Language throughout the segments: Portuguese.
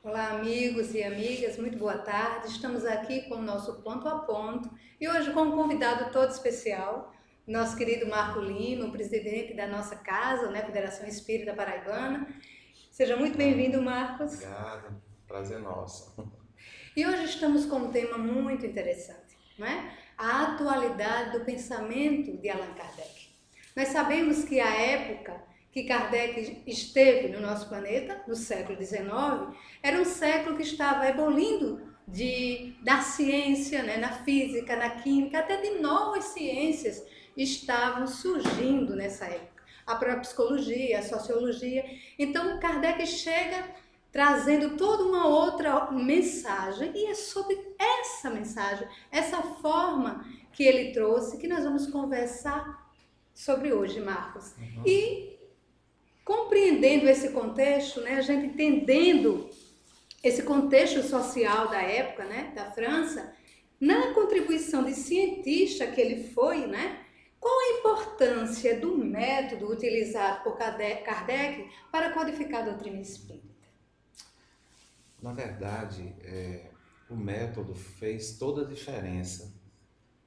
Olá, amigos e amigas, muito boa tarde. Estamos aqui com o nosso Ponto a Ponto e hoje com um convidado todo especial, nosso querido Marco Lima, o presidente da nossa casa, né, Federação Espírita Paraibana. Seja muito bem-vindo, Marcos. Obrigado, prazer nosso. E hoje estamos com um tema muito interessante, não é? A atualidade do pensamento de Allan Kardec. Nós sabemos que a época que Kardec esteve no nosso planeta, no século XIX, era um século que estava evoluindo da ciência, né, na física, na química, até de novas ciências estavam surgindo nessa época. A própria psicologia, a sociologia. Então, Kardec chega trazendo toda uma outra mensagem, e é sobre essa mensagem, essa forma que ele trouxe, que nós vamos conversar sobre hoje, Marcos. E compreendendo esse contexto, né, a gente entendendo esse contexto social da época, né, da França, na contribuição de cientista que ele foi, né, qual a importância do método utilizado por Kardec para codificar a doutrina espírita? Na verdade, o método fez toda a diferença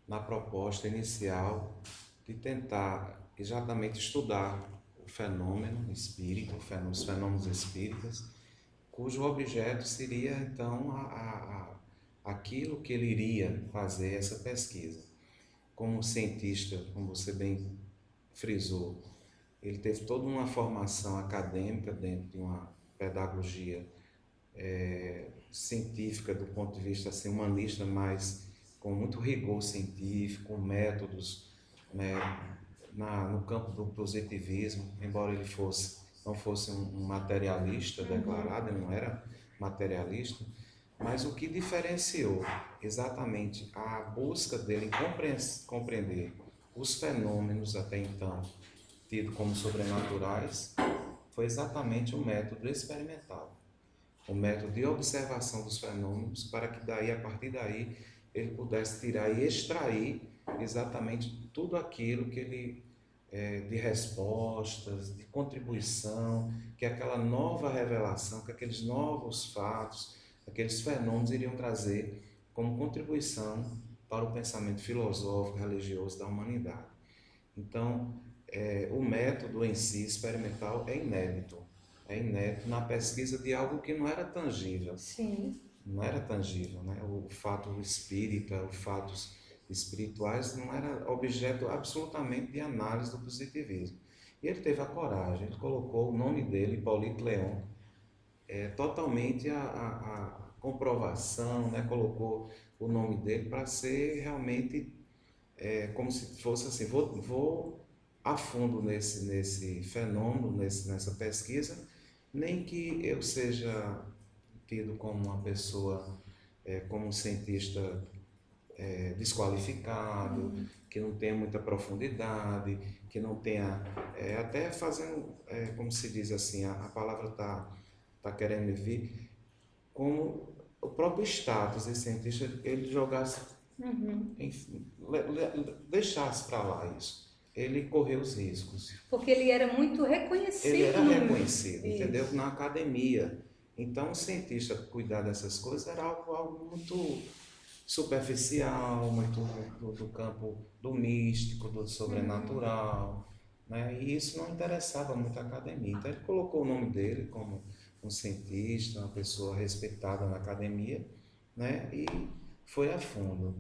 na proposta inicial de tentar exatamente estudar o fenômeno espírita, os fenômenos espíritas, cujo objeto seria então aquilo que ele iria fazer essa pesquisa. Como cientista, como você bem frisou, ele teve toda uma formação acadêmica dentro de uma pedagogia científica do ponto de vista assim, humanista, mas com muito rigor científico, métodos, né, no campo do positivismo, embora ele não fosse um materialista declarado, ele não era materialista, mas o que diferenciou exatamente a busca dele em compreender os fenômenos até então tidos como sobrenaturais foi exatamente o método experimental, o método de observação dos fenômenos, para que daí, a partir daí, ele pudesse tirar e extrair exatamente tudo aquilo que ele, de respostas, de contribuição, que aquela nova revelação, que aqueles novos fatos, aqueles fenômenos iriam trazer como contribuição para o pensamento filosófico, religioso da humanidade. Então, o método em si, experimental, é inédito na pesquisa de algo que não era tangível. Sim. Não era tangível, né? O fato espírita, os fatos espirituais não era objeto absolutamente de análise do positivismo. E ele teve a coragem, ele colocou o nome dele, Hippolyte Léon, totalmente a comprovação, né? Colocou o nome dele para ser realmente como se fosse assim, vou a fundo nesse fenômeno, nessa pesquisa, nem que eu seja tido como uma pessoa, como um cientista desqualificado, que não tenha muita profundidade, que não tenha, até fazendo, como se diz assim, a palavra tá querendo vir, como o próprio status de cientista, ele jogasse, enfim, deixasse para lá isso. Ele correu os riscos. Porque ele era muito Ele reconhecido era no reconhecido, entendeu? isso. Na academia. Então, o cientista cuidar dessas coisas era algo muito superficial, muito do campo do místico, do sobrenatural, né? E isso não interessava muito a academia. Então, ele colocou o nome dele como um cientista, uma pessoa respeitada na academia, né? E foi a fundo,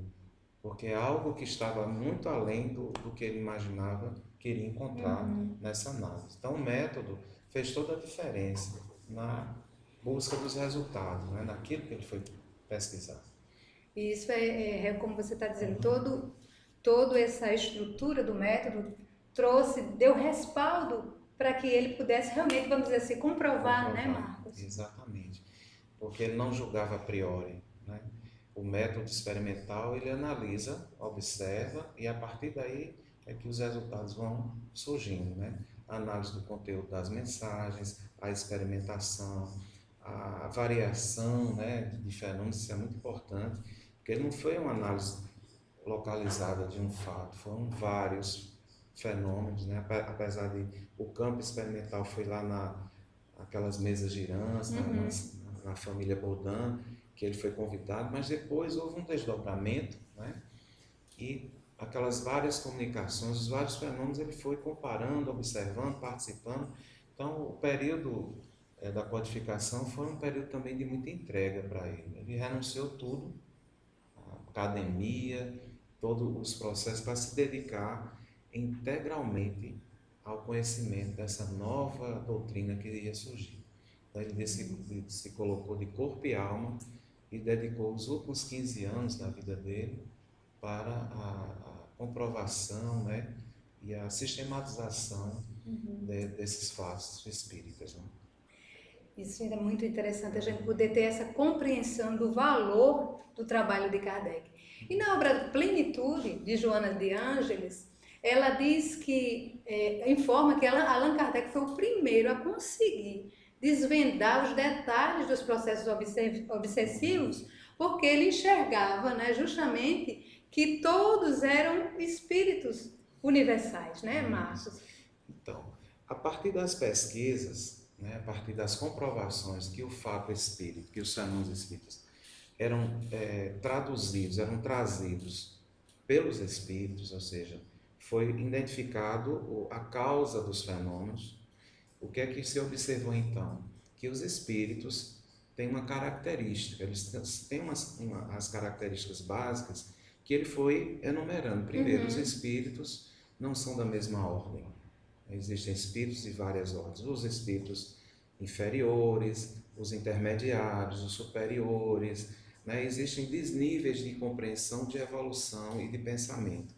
porque é algo que estava muito além do que ele imaginava que iria encontrar nessa análise. Então, o método fez toda a diferença na busca dos resultados, né? Naquilo que ele foi pesquisar. E isso é como você está dizendo, toda essa estrutura do método deu respaldo para que ele pudesse realmente, vamos dizer assim, comprovar, né, Comprovar, Marcos? exatamente. Porque ele não julgava a priori, né? O método experimental, ele analisa, observa e a partir daí é que os resultados vão surgindo, né? A análise do conteúdo das mensagens, a experimentação, a variação, né, de fenômenos, isso é muito importante, porque ele não foi uma análise localizada de um fato, foram vários fenômenos, né? Apesar de o campo experimental foi lá aquelas mesas girantes, na família Baudin, que ele foi convidado, mas depois houve um desdobramento, né? E aquelas várias comunicações, os vários fenômenos, ele foi comparando, observando, participando. Então, o período da codificação foi um período também de muita entrega para ele. Ele renunciou tudo, a academia, todos os processos, para se dedicar integralmente ao conhecimento dessa nova doutrina que ia surgir. Então, ele se colocou de corpo e alma e dedicou os últimos 15 anos da vida dele para a comprovação, né, e a sistematização desses fatos espíritas. Né? Isso é muito interessante, a gente poder ter essa compreensão do valor do trabalho de Kardec. E na obra Plenitude, de Joana de Ângeles, ela diz que, informa que Allan Kardec foi o primeiro a conseguir desvendar os detalhes dos processos obsessivos, porque ele enxergava, né, justamente que todos eram espíritos universais, né, Marcos? Então, a partir das pesquisas, né, a partir das comprovações que o fato espírita, que os fenômenos espíritas eram trazidos pelos espíritos, ou seja, foi identificado a causa dos fenômenos. O que é que se observou então? Que os espíritos têm uma característica, eles têm as características básicas que ele foi enumerando. Primeiro, os espíritos não são da mesma ordem. Existem espíritos de várias ordens. Os espíritos inferiores, os intermediários, os superiores, né? Existem desníveis de compreensão, de evolução e de pensamento.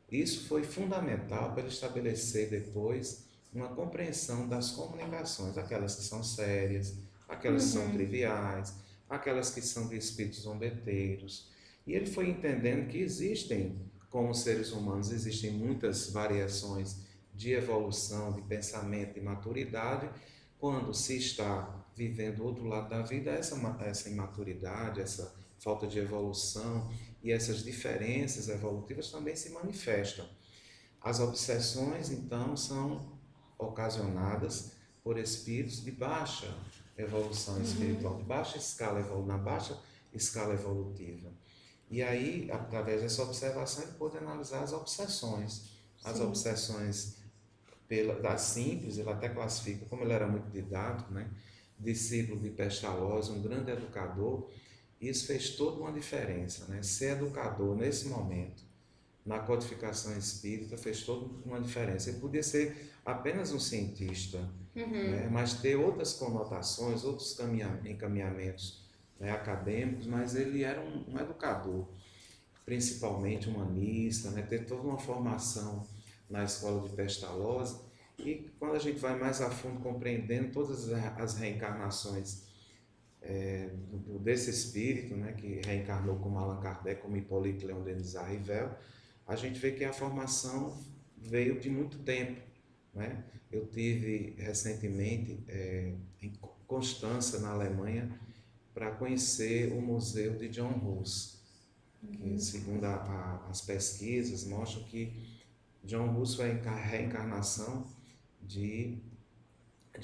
Isso foi fundamental para estabelecer depois uma compreensão das comunicações, aquelas que são sérias, aquelas que são triviais, aquelas que são de espíritos zombeteiros. E ele foi entendendo que existem, como seres humanos, existem muitas variações de evolução, de pensamento, de maturidade. Quando se está vivendo o outro lado da vida, essa imaturidade, essa falta de evolução e essas diferenças evolutivas também se manifestam. As obsessões, então, são ocasionadas por espíritos de baixa evolução espiritual, de baixa escala, na baixa escala evolutiva. E aí, através dessa observação, ele pôde analisar as obsessões. As obsessões das simples, ele até classifica, como ele era muito didático, né? Discípulo de Pestalozzi, um grande educador. Isso fez toda uma diferença, né? Ser educador nesse momento, na codificação espírita, fez toda uma diferença. Ele podia ser apenas um cientista, né? Mas ter outras conotações, outros encaminhamentos, né, acadêmicos, mas ele era um educador, principalmente humanista, né? Ter toda uma formação na escola de Pestalozzi. E quando a gente vai mais a fundo compreendendo todas as reencarnações desse espírito, né, que reencarnou como Allan Kardec, como Hippolyte Léon Denis Arrivel, a gente vê que a formação veio de muito tempo, né? Eu tive recentemente em Constança, na Alemanha, para conhecer o museu de John Hus, que segundo as pesquisas mostram que John Hus foi a reencarnação de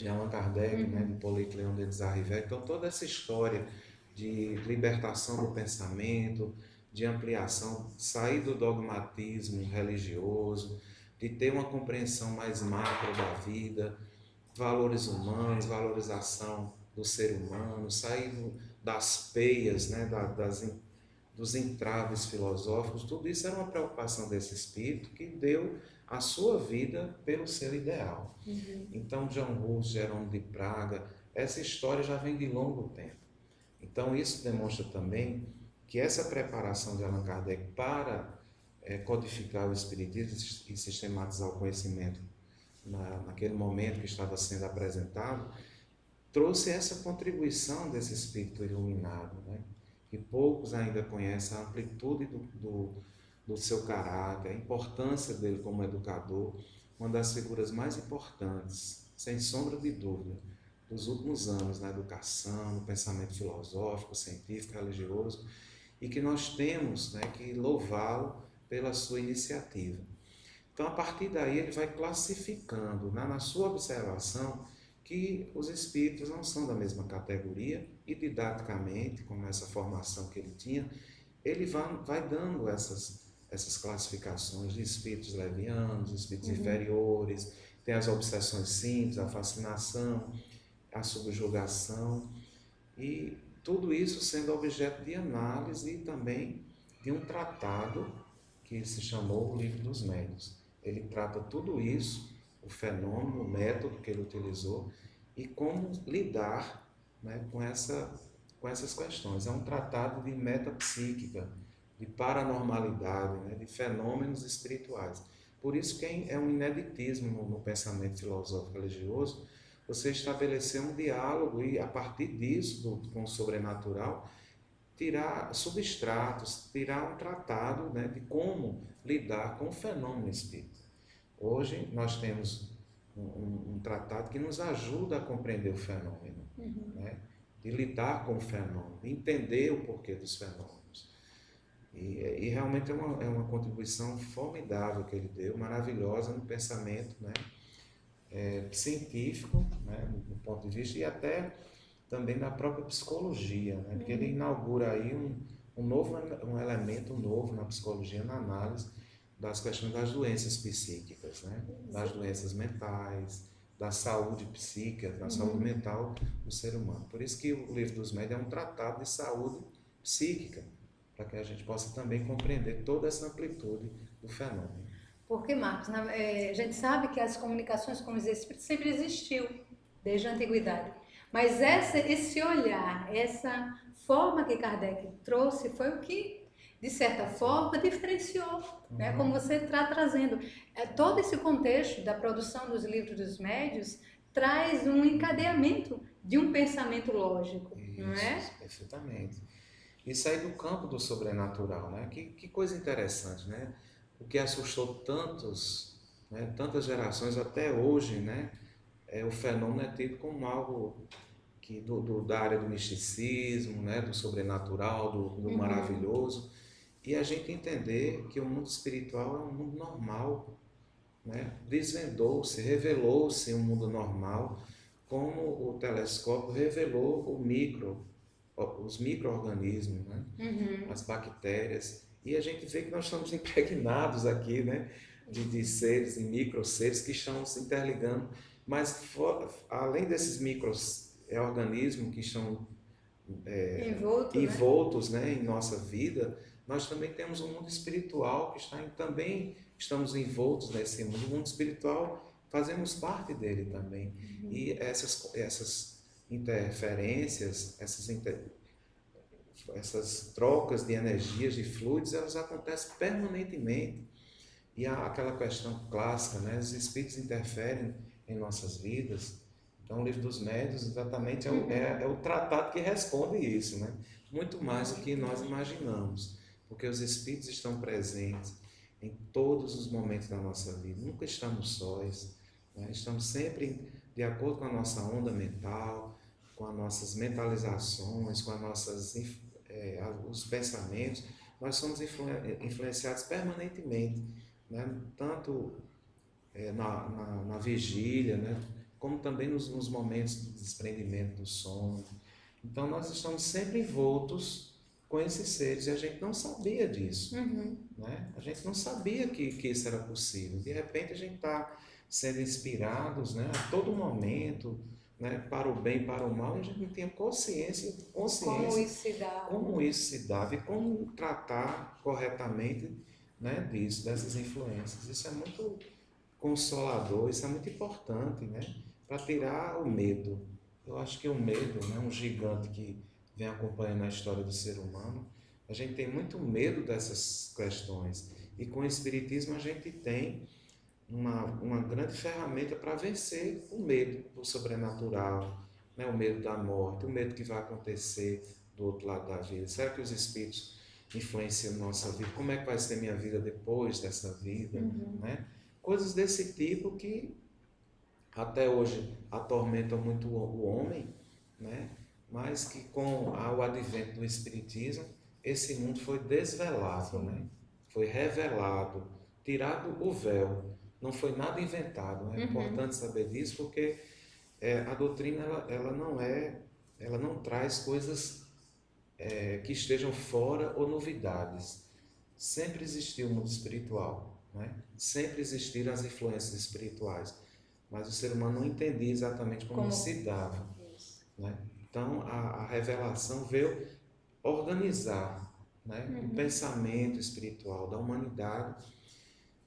Allan Kardec, né, de Hippolyte Léon Denis Arrivel. Então, toda essa história de libertação do pensamento, de ampliação, sair do dogmatismo religioso, de ter uma compreensão mais macro da vida, valores humanos, valorização do ser humano, sair das peias, né, dos entraves filosóficos, tudo isso era uma preocupação desse espírito que deu a sua vida pelo seu ideal. Então, John Hus, Jerônimo de Praga, essa história já vem de longo tempo. Então, isso demonstra também que essa preparação de Allan Kardec para codificar o espiritismo e sistematizar o conhecimento naquele momento que estava sendo apresentado, trouxe essa contribuição desse espírito iluminado, né? Que poucos ainda conhecem a amplitude do seu caráter, a importância dele como educador, uma das figuras mais importantes, sem sombra de dúvida, dos últimos anos na educação, no pensamento filosófico, científico, religioso, e que nós temos, né, que louvá-lo pela sua iniciativa. Então, a partir daí, ele vai classificando, na sua observação, que os espíritos não são da mesma categoria e didaticamente, com essa formação que ele tinha, ele vai dando essas classificações de espíritos levianos, espíritos inferiores, tem as obsessões simples, a fascinação, a subjugação, e tudo isso sendo objeto de análise e também de um tratado que se chamou o Livro dos Médiuns. Ele trata tudo isso, o fenômeno, o método que ele utilizou e como lidar, né, com essas questões. É um tratado de metapsíquica, de paranormalidade, né, de fenômenos espirituais. Por isso que é um ineditismo no pensamento filosófico religioso você estabelecer um diálogo e, a partir disso, com o sobrenatural, tirar substratos, tirar um tratado, né, de como lidar com o fenômeno espírita. Hoje nós temos um tratado que nos ajuda a compreender o fenômeno, né, de lidar com o fenômeno, de entender o porquê dos fenômenos. E realmente é uma contribuição formidável que ele deu, maravilhosa no pensamento, né, científico, né, do ponto de vista, e até também da própria psicologia, né, porque ele inaugura aí um elemento novo na psicologia, na análise das questões das doenças psíquicas, né, das doenças mentais, da saúde psíquica, da saúde mental do ser humano. Por isso que o Livro dos Médiuns é um tratado de saúde psíquica, para que a gente possa também compreender toda essa amplitude do fenômeno. Porque, Marcos, a gente sabe que as comunicações com os espíritos sempre existiu, desde a antiguidade. Mas esse olhar, essa forma que Kardec trouxe foi o que, de certa forma, diferenciou, né? Como você está trazendo. Todo esse contexto da produção dos livros dos médiuns traz um encadeamento de um pensamento lógico, Isso, não é? Perfeitamente. E sair do campo do sobrenatural, né? Que coisa interessante, né? O que assustou tantas gerações até hoje, né? O fenômeno é tido como algo da área do misticismo, né? Do sobrenatural, do maravilhoso, e a gente entender que o mundo espiritual é um mundo normal, né? Desvendou-se, revelou-se um mundo normal, como o telescópio revelou os micro-organismos, né? As bactérias, e a gente vê que nós estamos impregnados aqui, né? de seres e micro-seres que estão se interligando, mas além desses micro-organismos que estão envoltos, né? Em nossa vida, nós também temos um mundo espiritual que também estamos envoltos nesse mundo. O mundo espiritual, fazemos parte dele também. E essas interferências, essas trocas de energias, de fluidos, elas acontecem permanentemente. E há aquela questão clássica, né? Os espíritos interferem em nossas vidas. Então, o Livro dos Médiuns exatamente é o tratado que responde isso, né? Muito mais do que nós imaginamos, porque os espíritos estão presentes em todos os momentos da nossa vida. Nunca estamos sós, né? Estamos sempre de acordo com a nossa onda mental, com as nossas mentalizações, com os pensamentos. Nós somos influenciados permanentemente, né? Tanto na vigília, né? Como também nos momentos de desprendimento do sono. Então nós estamos sempre envoltos com esses seres e a gente não sabia disso, né? A gente não sabia que isso era possível. De repente a gente está sendo inspirados, né? A todo momento, né? Para o bem, para o mal, e a gente não tinha consciência como isso se dava e como tratar corretamente, né? Dessas influências. Isso é muito consolador, isso é muito importante, né? Para tirar o medo. Eu acho que o medo, né? Um gigante que vem acompanhando a história do ser humano, a gente tem muito medo dessas questões. E com o Espiritismo a gente tem uma grande ferramenta para vencer o medo do sobrenatural, né? O medo da morte, o medo que vai acontecer do outro lado da vida. Será que os Espíritos influenciam a nossa vida? Como é que vai ser minha vida depois dessa vida? Né? Coisas desse tipo que até hoje atormentam muito o homem, né? Mas que com o advento do Espiritismo, esse mundo foi desvelado, né? Foi revelado, tirado o véu, não foi nada inventado. É importante saber disso, porque A doutrina ela não traz coisas que estejam fora ou novidades. Sempre existiu o mundo espiritual, né? Sempre existiram as influências espirituais, mas o ser humano não entendia exatamente como se dava, Isso. né? Então a revelação veio organizar, né, o pensamento espiritual da humanidade.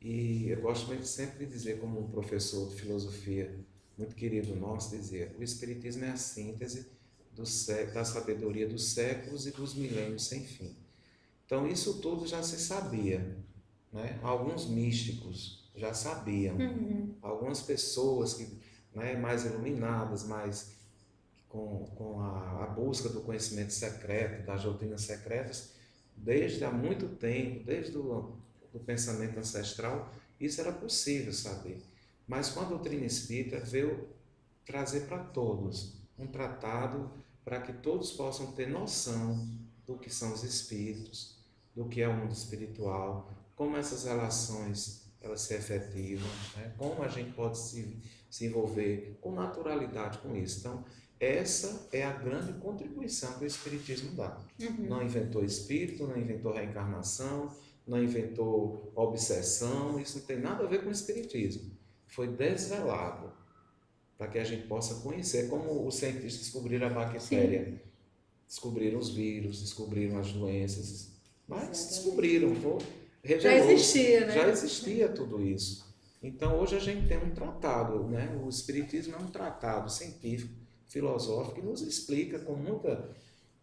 E eu gosto muito sempre de dizer, como um professor de filosofia muito querido nosso dizia, o Espiritismo é a síntese da sabedoria dos séculos e dos milênios sem fim. Então isso tudo já se sabia, né? Alguns místicos já sabiam, algumas pessoas que, né, mais iluminadas, mais com a busca do conhecimento secreto, das doutrinas secretas, desde há muito tempo, desde do pensamento ancestral, isso era possível saber. Mas com a doutrina espírita veio trazer para todos um tratado para que todos possam ter noção do que são os espíritos, do que é o mundo espiritual, como essas relações elas se efetivam, né? Como a gente pode se envolver com naturalidade com isso. Então, essa é a grande contribuição que o Espiritismo dá. Não inventou espírito, não inventou reencarnação, não inventou obsessão, isso não tem nada a ver com o Espiritismo. Foi desvelado para que a gente possa conhecer, como os cientistas descobriram a bactéria, descobriram os vírus, descobriram as doenças, mas descobriram, Já existia, né? já existia tudo isso. Então hoje a gente tem um tratado, né? O Espiritismo é um tratado científico, filosófico, que nos explica com muita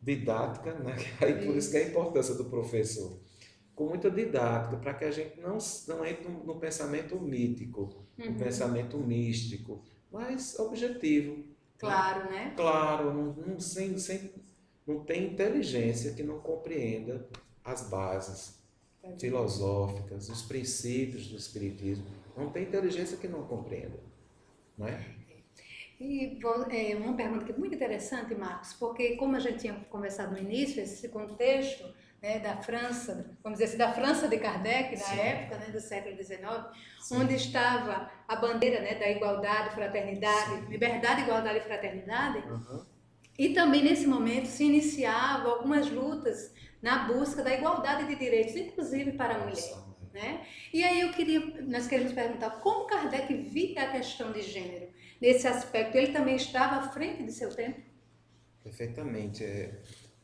didática, né? Aí por isso que é a importância do professor, com muita didática, para que a gente não entre no pensamento mítico, no pensamento místico, mas objetivo. Claro, né? Claro, não tem inteligência que não compreenda as bases filosóficas, os princípios do Espiritismo. Não tem inteligência que não compreenda, né? E uma pergunta que é muito interessante, Marcos, porque como a gente tinha conversado no início, esse contexto, né, da França, vamos dizer assim, da França de Kardec, na época, né, do século XIX, onde estava a bandeira, né, da igualdade, fraternidade, liberdade, igualdade e fraternidade, e também nesse momento se iniciavam algumas lutas na busca da igualdade de direitos, inclusive para a mulher, né? E aí nós queremos perguntar como Kardec via a questão de gênero nesse aspecto. Ele também estava à frente de seu tempo? Perfeitamente. A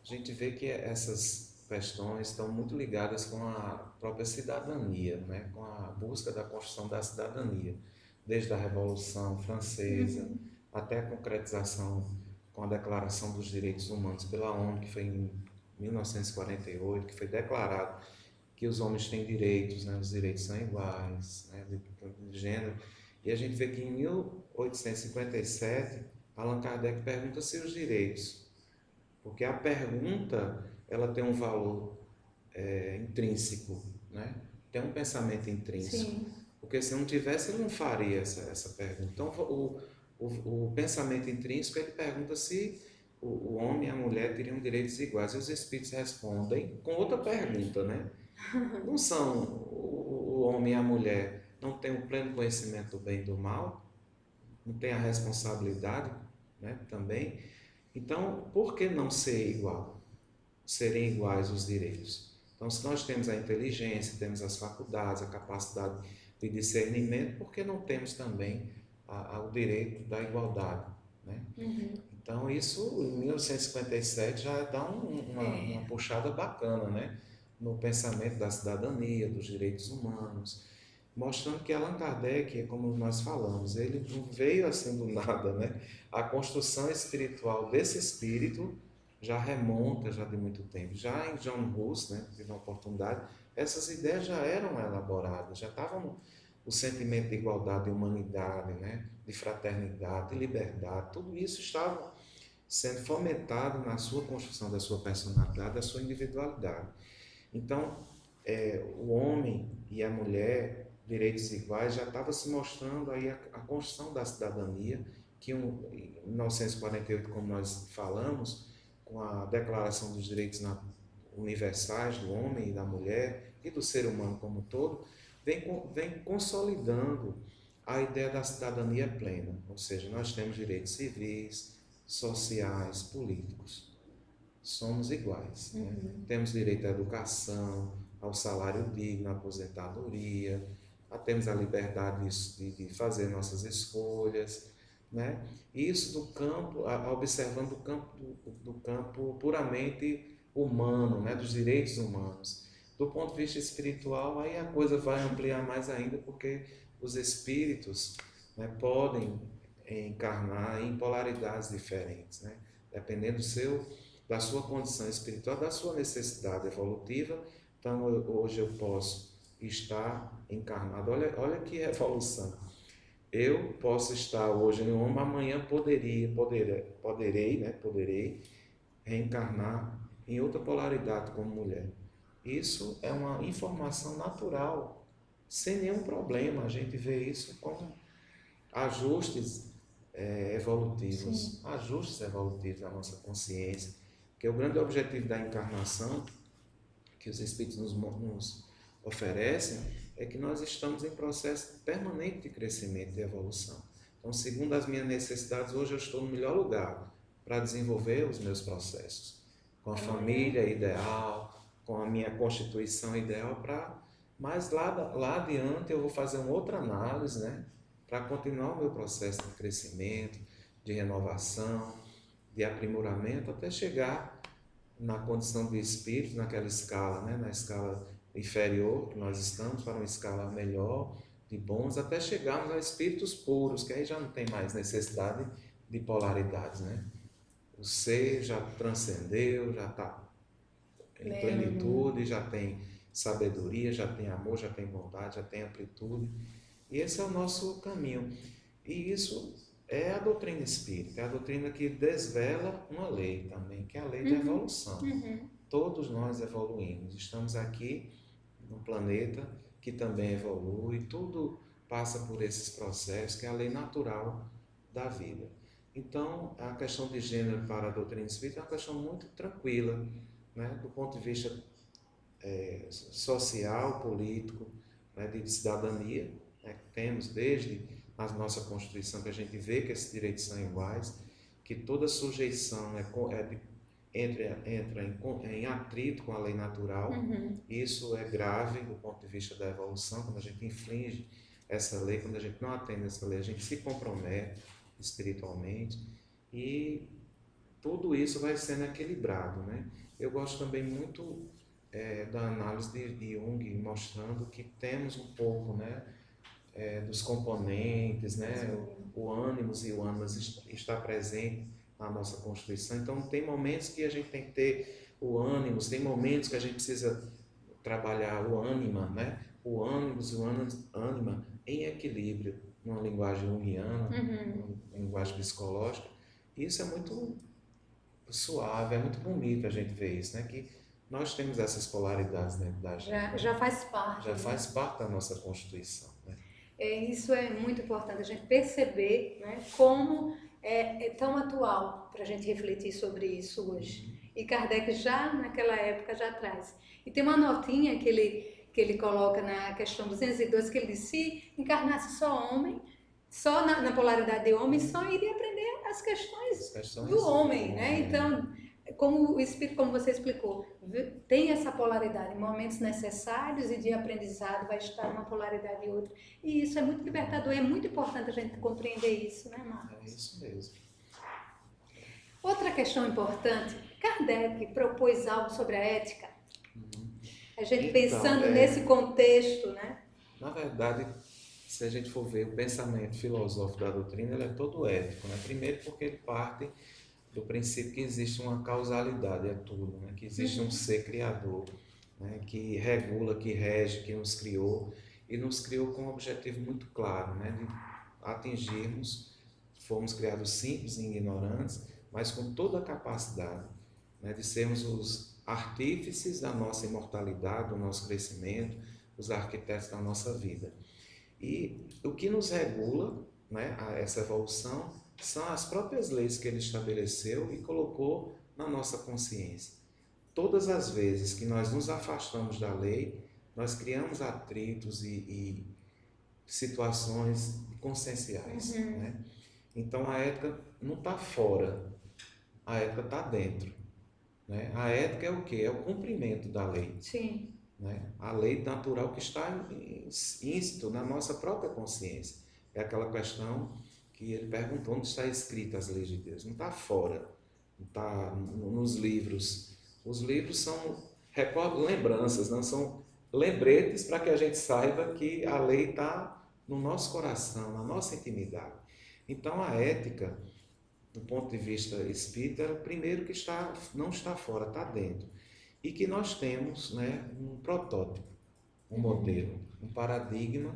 gente vê que essas questões estão muito ligadas com a própria cidadania, né? Com a busca da construção da cidadania, desde a Revolução Francesa até a concretização com a Declaração dos Direitos Humanos pela ONU, que foi em 1948, que foi declarado que os homens têm direitos, né? Os direitos são iguais, né? De gênero. E a gente vê que em 1857, Allan Kardec pergunta se os direitos, porque a pergunta ela tem um valor intrínseco, né? Tem um pensamento intrínseco. Sim. Porque se não tivesse, ele não faria essa pergunta. Então, o pensamento intrínseco, ele pergunta se o homem e a mulher teriam direitos iguais. E os espíritos respondem com outra pergunta, né? Não são o homem e a mulher não têm o pleno conhecimento do bem e do mal? Não tem a responsabilidade, né, também? Então, por que não ser igual? Serem iguais os direitos. Então, se nós temos a inteligência, temos as faculdades, a capacidade de discernimento, por que não temos também o direito da igualdade, né? Então, isso em 1957 já dá uma puxada bacana, né? No pensamento da cidadania, dos direitos humanos, mostrando que Allan Kardec, como nós falamos, ele não veio assim do nada, né? A construção espiritual desse espírito já remonta já de muito tempo. Já em John Hus, né, tive uma oportunidade, essas ideias já eram elaboradas, já estavam o sentimento de igualdade, de humanidade, né, de fraternidade, de liberdade, tudo isso estava sendo fomentado na sua construção da sua personalidade, da sua individualidade. Então, o homem e a mulher, direitos iguais, já estava se mostrando aí a construção da cidadania, que em 1948, como nós falamos, com a Declaração dos Direitos Universais do homem e da mulher e do ser humano como um todo, vem consolidando a ideia da cidadania plena, ou seja, nós temos direitos civis, sociais, políticos. Somos iguais. Né? Temos direito à educação, ao salário digno, à aposentadoria, temos a liberdade de fazer nossas escolhas. Né? Isso do campo, observando do campo puramente humano, né? Dos direitos humanos. Do ponto de vista espiritual, aí a coisa vai ampliar mais ainda, porque os espíritos, né, podem encarnar em polaridades diferentes, né? Dependendo da sua condição espiritual, da sua necessidade evolutiva. Então, hoje eu posso estar encarnado. Olha que evolução. Eu posso estar hoje em homem, amanhã poderei reencarnar em outra polaridade como mulher. Isso é uma informação natural, sem nenhum problema. A gente vê isso como ajustes evolutivos, ajustes evolutivos da nossa consciência, que o grande objetivo da encarnação que os Espíritos nos oferecem é que nós estamos em processo permanente de crescimento e evolução. Então, segundo as minhas necessidades, hoje eu estou no melhor lugar para desenvolver os meus processos, com a família ideal, com a minha constituição ideal, mas lá adiante eu vou fazer uma outra análise, né, para continuar o meu processo de crescimento, de renovação, de aprimoramento, até chegar na condição de espírito, naquela escala, né, na escala inferior que nós estamos, para uma escala melhor, de bons, até chegarmos a espíritos puros, que aí já não tem mais necessidade de polaridades, né? O ser já transcendeu, já está em plenitude, já tem sabedoria, já tem amor, já tem vontade, já tem amplitude. E esse é o nosso caminho. E isso é a doutrina espírita, é a doutrina que desvela uma lei também, que é a lei de evolução. Todos nós evoluímos, estamos aqui num planeta que também evolui, tudo passa por esses processos, que é a lei natural da vida. Então, a questão de gênero para a doutrina espírita é uma questão muito tranquila, né, do ponto de vista social, político, né, de cidadania, né, que temos desde a nossa Constituição, que a gente vê que esses direitos são iguais, que toda sujeição entra em atrito com a lei natural. Isso é grave do ponto de vista da evolução. Quando a gente infringe essa lei, quando a gente não atende essa lei, a gente se compromete espiritualmente, e tudo isso vai sendo equilibrado, né? Eu gosto também muito da análise de Jung, mostrando que temos um pouco, né, dos componentes, né? O ânimos e o ânimas está presente na nossa Constituição. Então, tem momentos que a gente tem que ter o ânimos, tem momentos que a gente precisa trabalhar o ânima, né? O ânimos e o ânima em equilíbrio, numa linguagem junguiana, numa linguagem psicológica. E isso é muito suave, é muito bonito a gente ver isso, né? Que nós temos essas polaridades dentro da gente. Já faz parte. Já faz parte da nossa Constituição, né? Isso é muito importante, a gente perceber, né, como é tão atual para a gente refletir sobre isso hoje. E Kardec já naquela época já traz. E tem uma notinha que ele coloca na questão 202, que ele diz: se encarnasse só homem, só na polaridade de homem, só iria aprender as questões do homem, né? Então, como o Espírito, como você explicou, tem essa polaridade, em momentos necessários e de aprendizado vai estar uma polaridade e outra. E isso é muito libertador, é muito importante a gente compreender isso, né, Marcos? É isso mesmo. Outra questão importante, Kardec propôs algo sobre a ética. A gente Então, pensando nesse contexto, né? Na verdade, se a gente for ver o pensamento filosófico da doutrina, ele é todo ético, né? Primeiro porque ele parte do princípio que existe uma causalidade, é tudo, né? Que existe um ser criador, né? Que regula, que rege, que nos criou, e nos criou com um objetivo muito claro, né? De atingirmos, fomos criados simples e ignorantes, mas com toda a capacidade, né? De sermos os artífices da nossa imortalidade, do nosso crescimento, os arquitetos da nossa vida. E o que nos regula, né, essa evolução são as próprias leis que ele estabeleceu e colocou na nossa consciência. Todas as vezes que nós nos afastamos da lei, nós criamos atritos e situações conscienciais, né? Então a ética não está fora, a ética está dentro, né? A ética é o quê? É o cumprimento da lei, Sim. né? A lei natural que está íncito na nossa própria consciência. É aquela questão que ele perguntou, onde está escrita as leis de Deus? Não está fora, não está nos livros. Os livros são lembranças, não são lembretes para que a gente saiba que a lei está no nosso coração, na nossa intimidade. Então a ética, do ponto de vista espírita, é o primeiro que não está fora, está dentro. E que nós temos, né, um protótipo, um modelo, um paradigma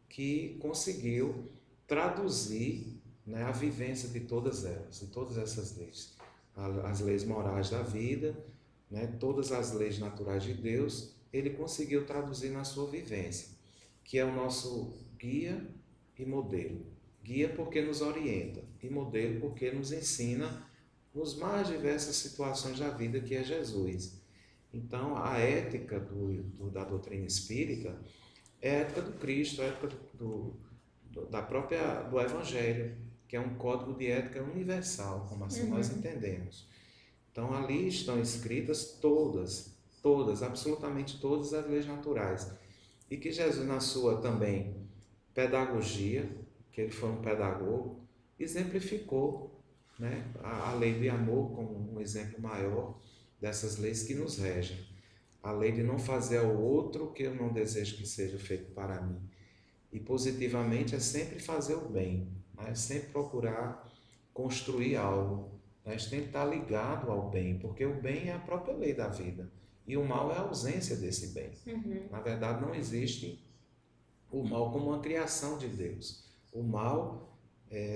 que conseguiu traduzir, né, a vivência de todas elas, de todas essas leis. As leis morais da vida, né, todas as leis naturais de Deus, ele conseguiu traduzir na sua vivência, que é o nosso guia e modelo. Guia porque nos orienta e modelo porque nos ensina nos mais diversas situações da vida, que é Jesus. Então, a ética da doutrina espírita é a ética do Cristo, a ética do Evangelho, que é um código de ética universal, como assim nós entendemos. Então, ali estão escritas todas, absolutamente todas as leis naturais. E que Jesus, na sua também pedagogia, que ele foi um pedagogo, exemplificou, né, a lei de amor como um exemplo maior dessas leis que nos regem. A lei de não fazer ao outro o que eu não desejo que seja feito para mim. E positivamente é sempre fazer o bem, né? Sempre procurar construir algo. Nós temos que estar ligado ao bem, porque o bem é a própria lei da vida. E o mal é a ausência desse bem. Na verdade, não existe o mal como uma criação de Deus. O mal,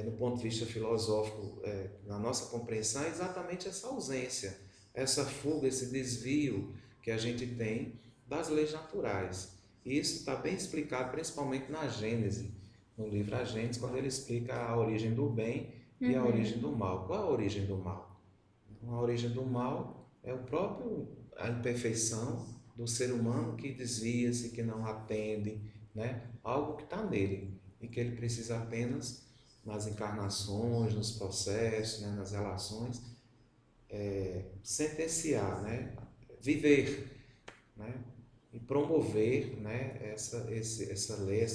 do ponto de vista filosófico, na nossa compreensão, é exatamente essa ausência, essa fuga, esse desvio que a gente tem das leis naturais. E isso está bem explicado, principalmente na Gênese, no livro A Gênese, quando ele explica a origem do bem e a origem do mal. Qual é a origem do mal? A origem do mal é a imperfeição do ser humano que desvia-se, que não atende, né? Algo que está nele e que ele precisa apenas, nas encarnações, nos processos, né? Nas relações, sentenciar, né? Viver, né? E promover, né? essa lei,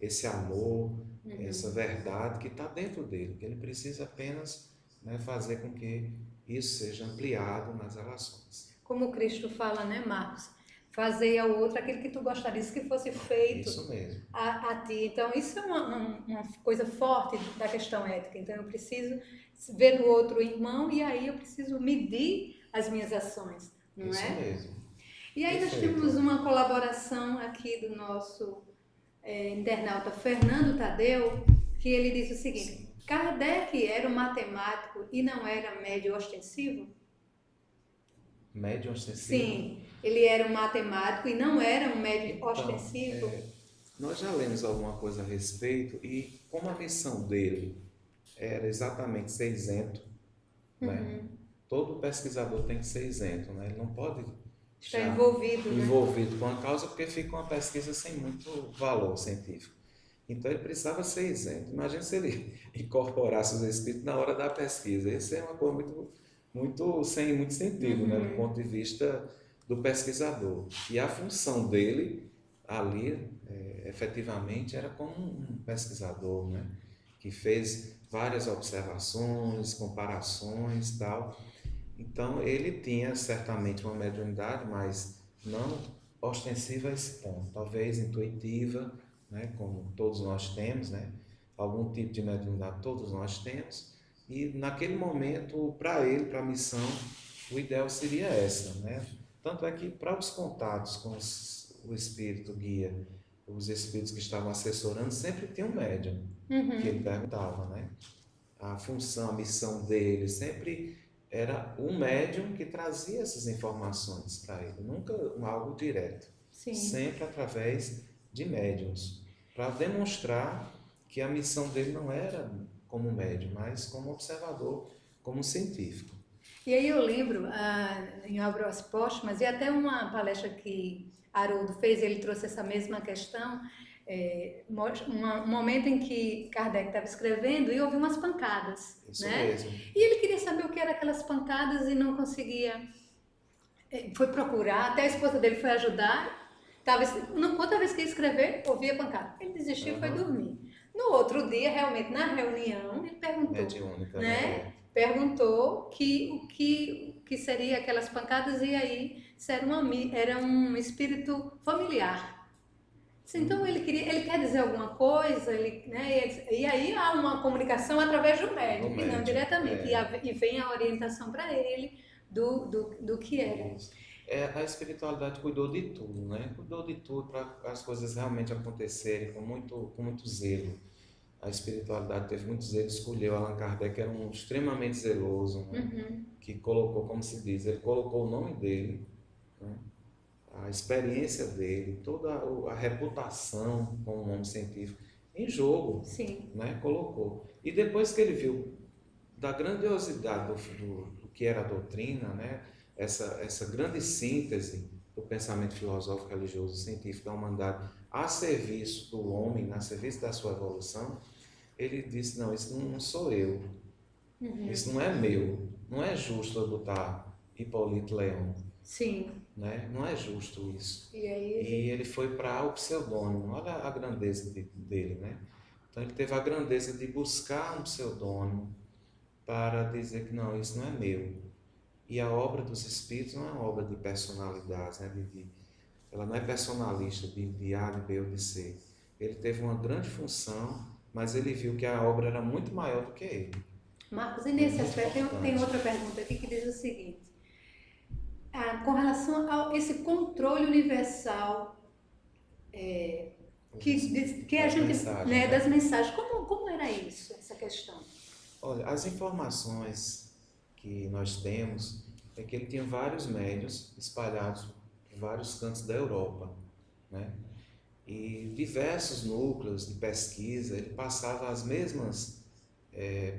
esse amor, essa verdade que está dentro dele, que ele precisa apenas, né, fazer com que isso seja ampliado nas relações. Como Cristo fala, né, Marcos? Fazer ao outro aquilo que tu gostarias que fosse feito Isso mesmo. a ti. Então, isso é uma coisa forte da questão ética. Então, eu preciso ver no outro o irmão e aí eu preciso medir as minhas ações, não Isso é? mesmo. E aí Perfeito. nós temos uma colaboração aqui do nosso internauta Fernando Tadeu, que ele diz o seguinte: Kardec era um matemático e não era médio ostensivo? Médio ostensivo? Sim, ele era um matemático e não era um médio Então, ostensivo? nós já lemos alguma coisa a respeito e como a missão dele era exatamente ser isento, né? Todo pesquisador tem que ser isento, né? Ele não pode Está estar envolvido, com a causa porque fica uma pesquisa sem muito valor científico. Então ele precisava ser isento. Imagina se ele incorporasse os espíritos na hora da pesquisa. Isso é uma coisa sem muito sentido, né? Do ponto de vista do pesquisador. E a função dele ali, efetivamente, era como um pesquisador, né? Que fez várias observações, comparações e tal. Então ele tinha certamente uma mediunidade, mas não ostensiva a esse ponto. Talvez intuitiva, né? Como todos nós temos, né? Algum tipo de mediunidade todos nós temos. E naquele momento, para ele, para a missão, o ideal seria essa, né? Tanto é que para os contatos com o espírito guia, os espíritos que estavam assessorando, sempre tinha um médium que ele perguntava, né? A função, a missão dele sempre era um médium que trazia essas informações para ele, nunca algo direto, Sim. sempre através de médiums, para demonstrar que a missão dele não era como médium, mas como observador, como científico. E aí eu lembro, em Obras Póstumas, e até uma palestra que Haroldo fez, ele trouxe essa mesma questão, um momento em que Kardec estava escrevendo e ouviu umas pancadas, Isso né? mesmo. E ele queria saber o que eram aquelas pancadas e não conseguia. Foi procurar, até a esposa dele foi ajudar. Outra vez que ia escrever, ouvia pancada. Ele desistiu e foi dormir. No outro dia, realmente, na reunião, ele perguntou, Mediúnica, né? Perguntou o que seria aquelas pancadas e aí se era um espírito familiar. Então ele quer dizer alguma coisa, né? E aí há uma comunicação através do médium, e não diretamente. E vem a orientação para ele do que era. A espiritualidade cuidou de tudo, né? Cuidou de tudo para as coisas realmente acontecerem com muito zelo. A espiritualidade teve muito zelo, escolheu Allan Kardec, que era um extremamente zeloso, né? Que colocou, como se diz, ele colocou o nome dele, né? A experiência dele, toda a reputação como um homem científico em jogo, Sim. Né? Colocou. E depois que ele viu da grandiosidade do que era a doutrina, né? Essa grande síntese do pensamento filosófico, religioso e científico da humanidade a serviço do homem, a serviço da sua evolução, ele disse, não, isso não sou eu, isso não é meu, não é justo eu botar Hipólito Leão. Sim. Né? Não é justo isso. E ele foi para o pseudônimo, olha a grandeza dele, né? Então ele teve a grandeza de buscar um pseudônimo para dizer que não, isso não é meu. E a obra dos espíritos não é uma obra de personalidade, né? Ela não é personalista de A, de B ou de C. Ele teve uma grande função, mas ele viu que a obra era muito maior do que ele. Marcos, e nesse aspecto tem outra pergunta aqui que diz o seguinte: com relação a esse controle universal que a gente, mensagens, né, das mensagens, como era isso, essa questão? Olha, as informações que nós temos é que ele tinha vários médiuns espalhados por vários cantos da Europa, né? E diversos núcleos de pesquisa, ele passava as mesmas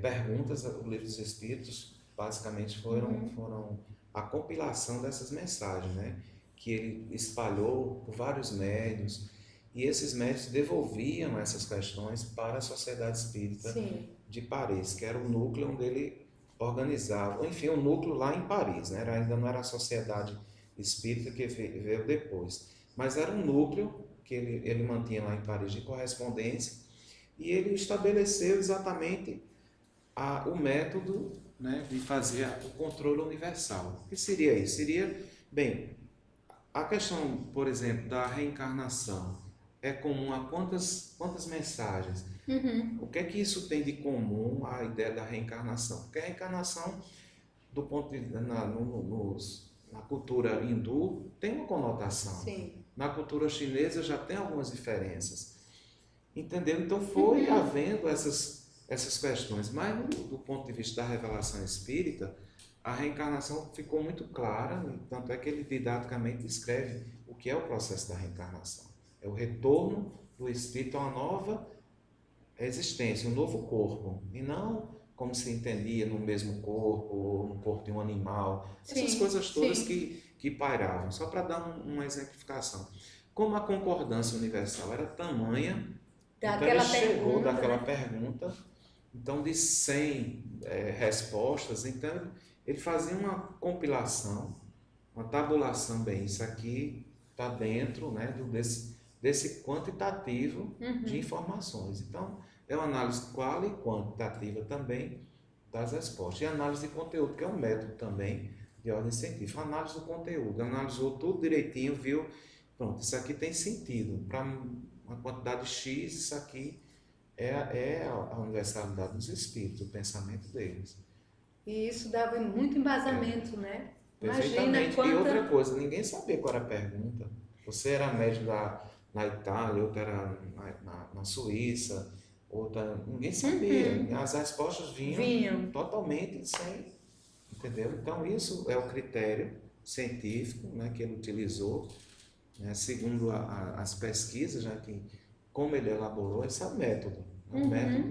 perguntas. O Livro dos Espíritos basicamente foram a compilação dessas mensagens, né? Que ele espalhou por vários médiuns, e esses médiuns devolviam essas questões para a Sociedade Espírita Sim. de Paris, que era o núcleo onde ele organizava, enfim, o núcleo lá em Paris, né? Ainda não era a Sociedade Espírita que veio depois, mas era um núcleo que ele mantinha lá em Paris de correspondência, e ele estabeleceu exatamente o método, né, de fazer o controle universal. O que seria isso? Seria, bem, a questão, por exemplo, da reencarnação é comum a quantas mensagens? O que é que isso tem de comum à ideia da reencarnação? Porque a reencarnação, do ponto de vista na cultura hindu, tem uma conotação. Sim. Na cultura chinesa já tem algumas diferenças. Entendeu? Então foi havendo essas questões, mas do ponto de vista da revelação espírita, a reencarnação ficou muito clara, tanto é que ele didaticamente descreve o que é o processo da reencarnação. É o retorno do espírito a uma nova existência, um novo corpo, e não como se entendia no mesmo corpo, ou no corpo de um animal, essas coisas todas que pairavam. Só para dar uma exemplificação. Como a concordância universal era tamanha, então ele chegou daquela pergunta, então de 100 respostas, então ele fazia uma compilação, uma tabulação, bem, isso aqui está dentro, né, desse quantitativo de informações. Então, é uma análise qual e quantitativa também das respostas. E análise de conteúdo, que é um método também de ordem científica. Análise do conteúdo, analisou tudo direitinho, viu, pronto, isso aqui tem sentido. Para uma quantidade X, isso aqui é a universalidade dos espíritos, o pensamento deles. E isso dava muito embasamento, né? Perfeitamente. E outra coisa, ninguém sabia qual era a pergunta. Você era médico na Itália, outra era na Suíça, outra... Ninguém sabia. As respostas vinham totalmente sem... Entendeu? Então, isso é o critério científico, né, que ele utilizou, né, segundo as pesquisas, já que, como ele elaborou, esse é o método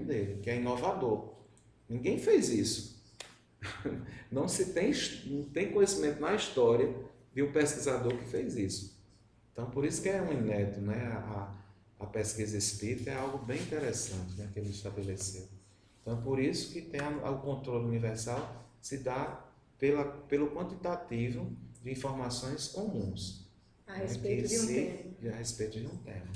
dele, que é inovador. Ninguém fez isso. Não tem conhecimento na história de um pesquisador que fez isso. Então, por isso que é um inédito, né? a pesquisa espírita é algo bem interessante, né, que ele estabeleceu. Então, por isso que tem o controle universal se dá pelo quantitativo de informações comuns. A respeito de um tema. A respeito de um tema.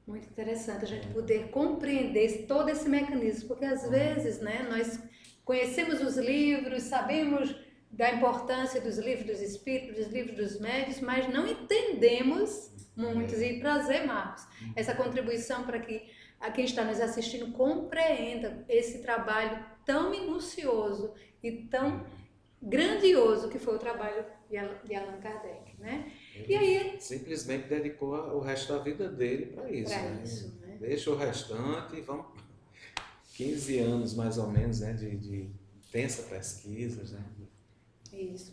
Muito interessante a gente poder compreender todo esse mecanismo, porque às vezes, né, nós conhecemos os livros, sabemos da importância dos livros dos espíritos, dos livros dos médiuns, mas não entendemos muitos. E prazer, Marcos, essa contribuição para que a quem está nos assistindo compreenda esse trabalho tão minucioso e tão grandioso que foi o trabalho de Allan Kardec, né? Ele e aí simplesmente dedicou o resto da vida dele para isso, né? Deixa o restante e vamos 15 anos mais ou menos, né, de intensa pesquisa, né? Isso.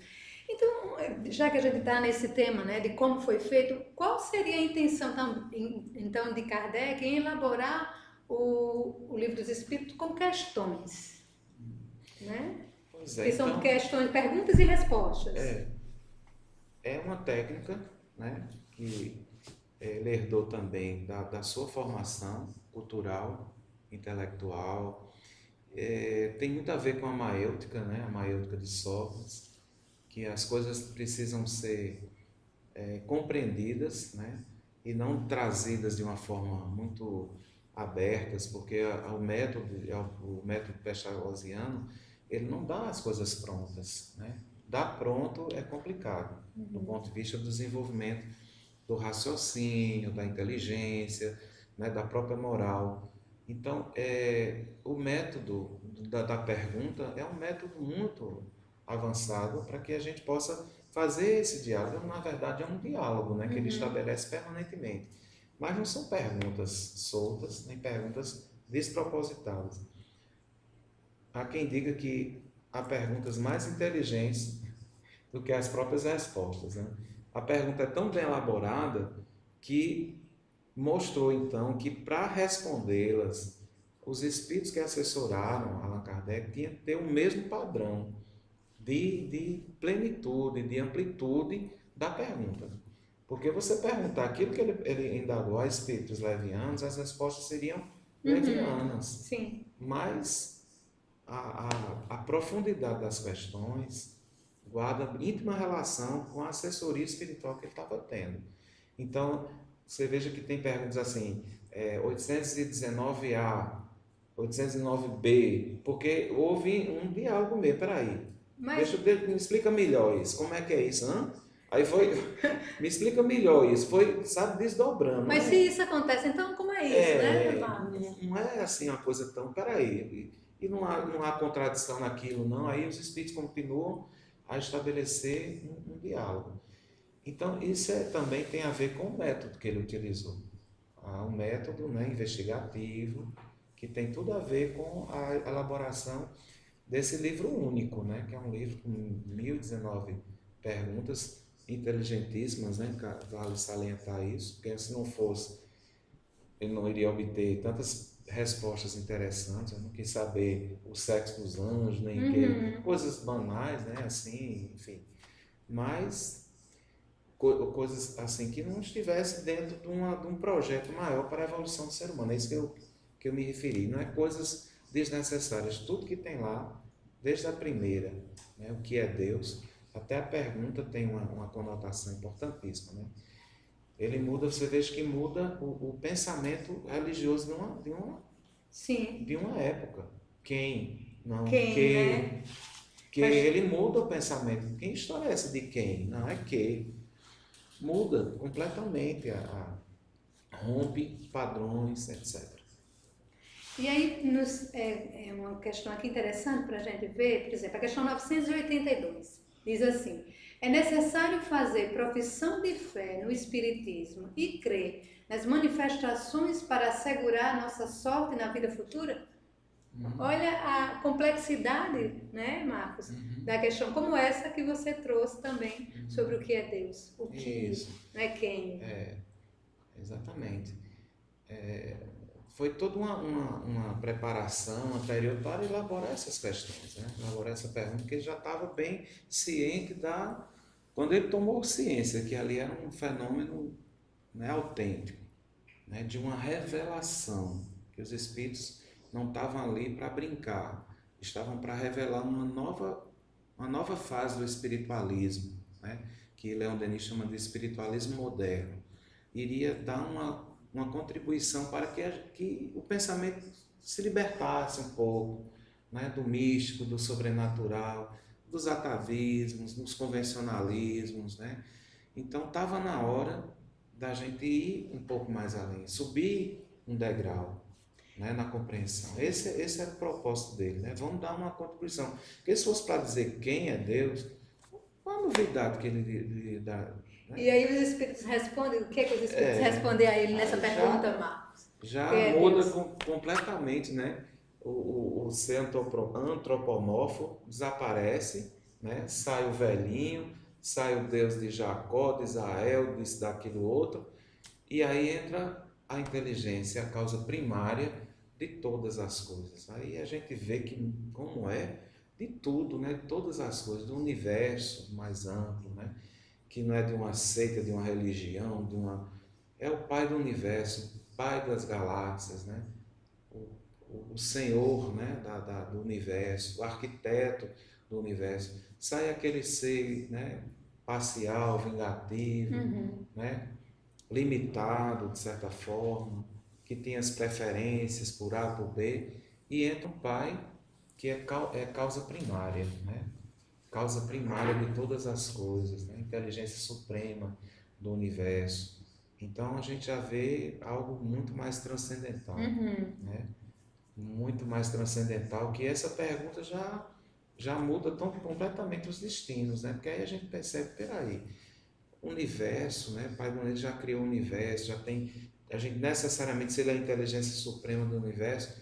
Então, já que a gente está nesse tema, né, de como foi feito, qual seria a intenção então de Kardec em elaborar o Livro dos Espíritos com questões, né? Pois é, que são questões, perguntas e respostas. É uma técnica, né, que ele herdou também da sua formação cultural, intelectual. Tem muito a ver com a maêutica, né, a maêutica de Sócrates, que as coisas precisam ser compreendidas, né, e não trazidas de uma forma muito abertas, porque o método pestalozziano, ele não dá as coisas prontas, né? Dar pronto é complicado, do ponto de vista do desenvolvimento do raciocínio, da inteligência, né, da própria moral. Então, o método da pergunta é um método muito avançado para que a gente possa fazer esse diálogo. Na verdade, é um diálogo, né, que ele estabelece permanentemente. Mas não são perguntas soltas, nem perguntas despropositadas. Há quem diga que há perguntas mais inteligentes do que as próprias respostas, né? A pergunta é tão bem elaborada que mostrou então que para respondê-las, os espíritos que assessoraram Allan Kardec tinham que ter o mesmo padrão de plenitude, de amplitude da pergunta. Porque você perguntar aquilo que ele indagou a espíritos levianos, as respostas seriam levianas. Sim. Mas a profundidade das questões guarda íntima relação com a assessoria espiritual que ele estava tendo. Então, você veja que tem perguntas assim, 819A, 809B, porque houve um diálogo mesmo. Peraí, me explica melhor isso, como é que é isso? Hein? Aí foi, me explica melhor isso, foi, sabe, desdobrando. Mas se isso acontece, então como é isso, né, Marcos? Não é assim uma coisa tão, peraí, e não há contradição naquilo, não. Aí os espíritos continuam a estabelecer um diálogo. Então, isso também tem a ver com o método que ele utilizou. Um método, né, investigativo, que tem tudo a ver com a elaboração desse livro único, né, que é um livro com 1019 perguntas inteligentíssimas, né, vale salientar isso, porque se não fosse, ele não iria obter tantas respostas interessantes. Eu não quis saber o sexo dos anjos, nem coisas banais, né, assim, enfim. Mas coisas assim que não estivesse dentro de um projeto maior para a evolução do ser humano. É isso que eu me referi. Não é coisas desnecessárias. Tudo que tem lá, desde a primeira, né, o que é Deus, até a pergunta tem uma conotação importantíssima, né? Ele muda, você veja que muda o pensamento religioso de uma época. Quem? Não, né? Que ele muda o pensamento. Que história é essa de quem? Não, é que. Muda completamente, rompe padrões, etc. E aí, é uma questão aqui interessante para a gente ver, por exemplo, a questão 982, diz assim: é necessário fazer profissão de fé no Espiritismo e crer nas manifestações para assegurar nossa sorte na vida futura? Olha a complexidade, né, Marcos, da questão como essa que você trouxe também sobre o que é Deus, o que não é quem. Exatamente. Foi toda uma preparação anterior para elaborar essas questões, né? Elaborar essa pergunta, porque ele já estava bem ciente quando ele tomou ciência que ali era um fenômeno, né, autêntico. né, de uma revelação, que os espíritos não estavam ali para brincar, estavam para revelar uma nova fase do espiritualismo, né, que Leon Denis chama de espiritualismo moderno. Iria dar uma contribuição para que o pensamento se libertasse um pouco, né, do místico, do sobrenatural, dos atavismos, dos convencionalismos, né? Então estava na hora da gente ir um pouco mais além, subir um degrau, né, na compreensão. Esse era o propósito dele, né? Vamos dar uma contribuição. Porque se fosse para dizer quem é Deus, qual a novidade que ele dá? Né? E aí os espíritos respondem, o que é que os espíritos respondem a ele nessa pergunta, Marcos? Já Quem é muda Deus? completamente, né? O ser antropomorfo desaparece, né? Sai o velhinho, sai o Deus de Jacó, de Israel, disso, daquilo outro, e aí entra a inteligência, a causa primária de todas as coisas. Aí a gente vê que como é de tudo, né? Todas as coisas, do universo mais amplo, né? Que não é de uma seita, de uma religião, é o Pai do universo, Pai das galáxias, né? O Senhor, né? do universo, o arquiteto do universo. Sai aquele ser, né? Parcial, vingativo, né? Limitado, de certa forma, que tem as preferências por A, por B, e entra um Pai que é causa primária, né? Causa primária de todas as coisas, né? Inteligência suprema do universo. Então a gente já vê algo muito mais transcendental, né? Muito mais transcendental, que essa pergunta já muda tão completamente os destinos, né? Porque aí a gente percebe, peraí, o universo, né? O Pai do Universo já criou o universo, já tem, a gente necessariamente, se ele é a inteligência suprema do universo,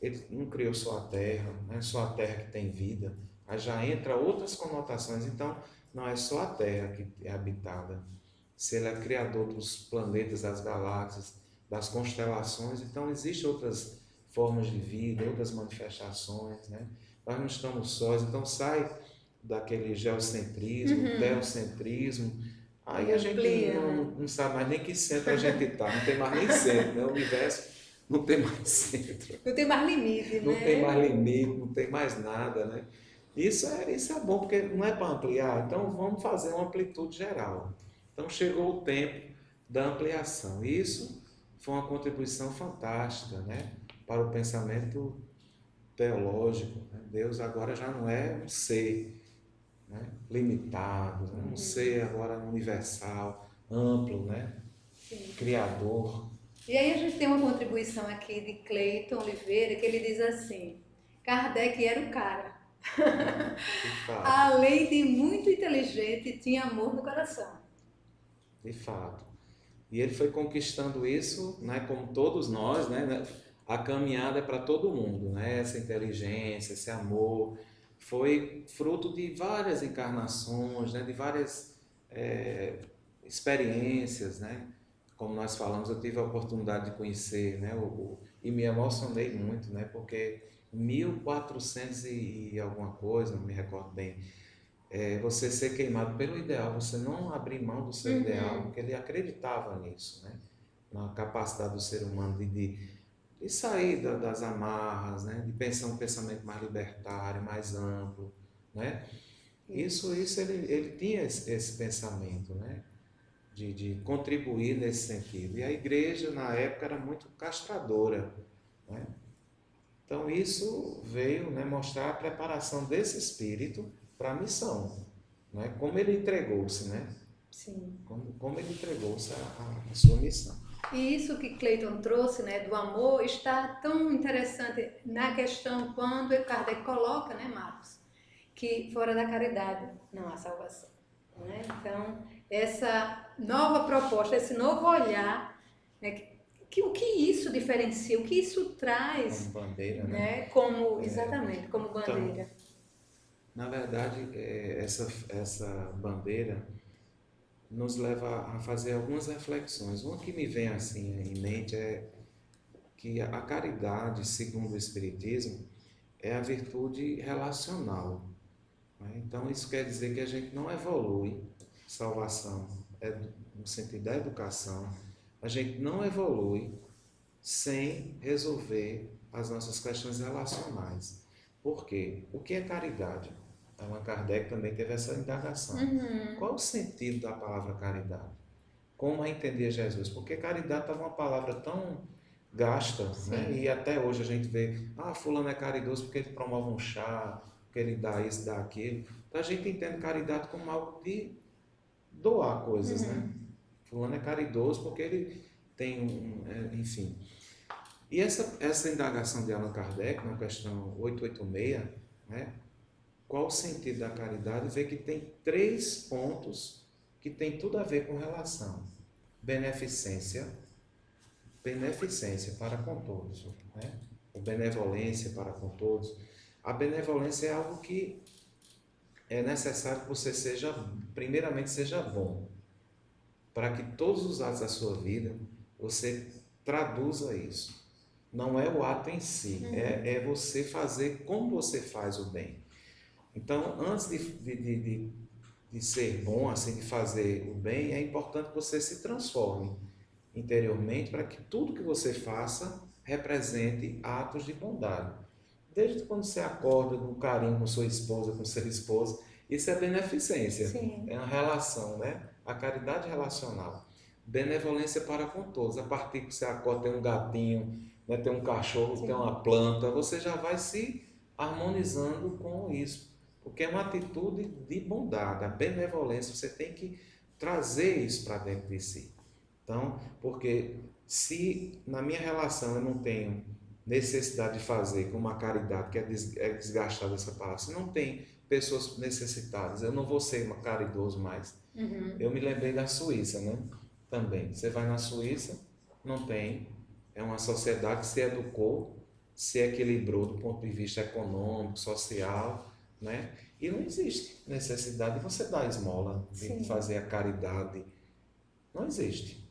ele não criou só a Terra, não é só a Terra que tem vida, aí já entra outras conotações, então não é só a Terra que é habitada, se ele é criador dos planetas, das galáxias, das constelações, então existem outras formas de vida, outras manifestações, né? Nós não estamos sós, então sai daquele geocentrismo, teocentrismo, aí a gente não sabe mais nem que centro a gente está, não tem mais nem centro, né? O universo não tem mais centro. Não tem mais limite, Não né? tem mais limite, não tem mais nada, né? Isso é bom, porque não é para ampliar, então vamos fazer uma amplitude geral. Então chegou o tempo da ampliação. Isso foi uma contribuição fantástica, né? Para o pensamento teológico. Né? Deus agora já não é um ser, né? Limitado, né? Um ser agora universal, amplo, né? Sim. Criador. E aí a gente tem uma contribuição aqui de Cleiton Oliveira, que ele diz assim, Kardec era o cara. De fato. Além de muito inteligente, tinha amor no coração. De fato. E ele foi conquistando isso, né, como todos nós, né? A caminhada é para todo mundo, né? Essa inteligência, esse amor, foi fruto de várias encarnações, né? De várias experiências, né? Como nós falamos, eu tive a oportunidade de conhecer, né? E me emocionei muito, né? Porque 1400 e alguma coisa, não me recordo bem, você ser queimado pelo ideal, você não abrir mão do seu ideal, porque ele acreditava nisso, né? Na capacidade do ser humano de sair das amarras, né? De pensar um pensamento mais libertário, mais amplo, né? Isso ele tinha esse pensamento, né? De contribuir nesse sentido. E a igreja, na época, era muito castradora, né? Então, isso veio, né, mostrar a preparação desse espírito para a missão, né? Como ele entregou-se, né? Sim. Como ele entregou-se à sua missão. E isso que Cleiton trouxe, né, do amor, está tão interessante na questão quando Kardec coloca, né, Marcos, que fora da caridade não há salvação. Né? Então, essa nova proposta, esse novo olhar, né, o que isso diferencia, o que isso traz, como bandeira, né? Como, exatamente, como bandeira. Então, na verdade, essa bandeira nos leva a fazer algumas reflexões. Uma que me vem assim em mente é que a caridade, segundo o Espiritismo, é a virtude relacional. Né? Então, isso quer dizer que a gente não evolui. Salvação é no sentido da educação, A gente não evolui sem resolver as nossas questões relacionais. Por quê? O que é caridade? Allan Kardec também teve essa indagação. Qual o sentido da palavra caridade? Como a entender Jesus? Porque caridade estava uma palavra tão gasta, né? E até hoje a gente vê, fulano é caridoso porque ele promove um chá, porque ele dá isso, dá aquilo. Então a gente entende caridade como algo de doar coisas, né? Fulano é caridoso porque ele tem enfim. E essa indagação de Allan Kardec, na questão 886, né? Qual o sentido da caridade? Vê que tem 3 pontos que tem tudo a ver com relação. Beneficência para com todos, né? Ou benevolência para com todos. A benevolência é algo que é necessário que você primeiramente seja bom, para que todos os atos da sua vida você traduza isso. Não é o ato em si, é você fazer como você faz o bem. Então, antes de ser bom, assim, de fazer o bem, é importante que você se transforme interiormente para que tudo que você faça represente atos de bondade. Desde quando você acorda com carinho com sua esposa, com seu esposo, isso é beneficência. Sim. É uma relação, né? A caridade relacional. Benevolência para com todos. A partir que você acorda, tem um gatinho, né? Tem um cachorro, tem uma planta, você já vai se harmonizando com isso. Porque é uma atitude de bondade, a benevolência, você tem que trazer isso para dentro de si. Então, porque se na minha relação eu não tenho necessidade de fazer com uma caridade, que é desgastada essa palavra, se não tem pessoas necessitadas, eu não vou ser caridoso mais. Eu me lembrei da Suíça, né? Também. Você vai na Suíça, não tem, é uma sociedade que se educou, se equilibrou do ponto de vista econômico, social, né? E não existe necessidade de você dar esmola, de fazer a caridade. Não existe.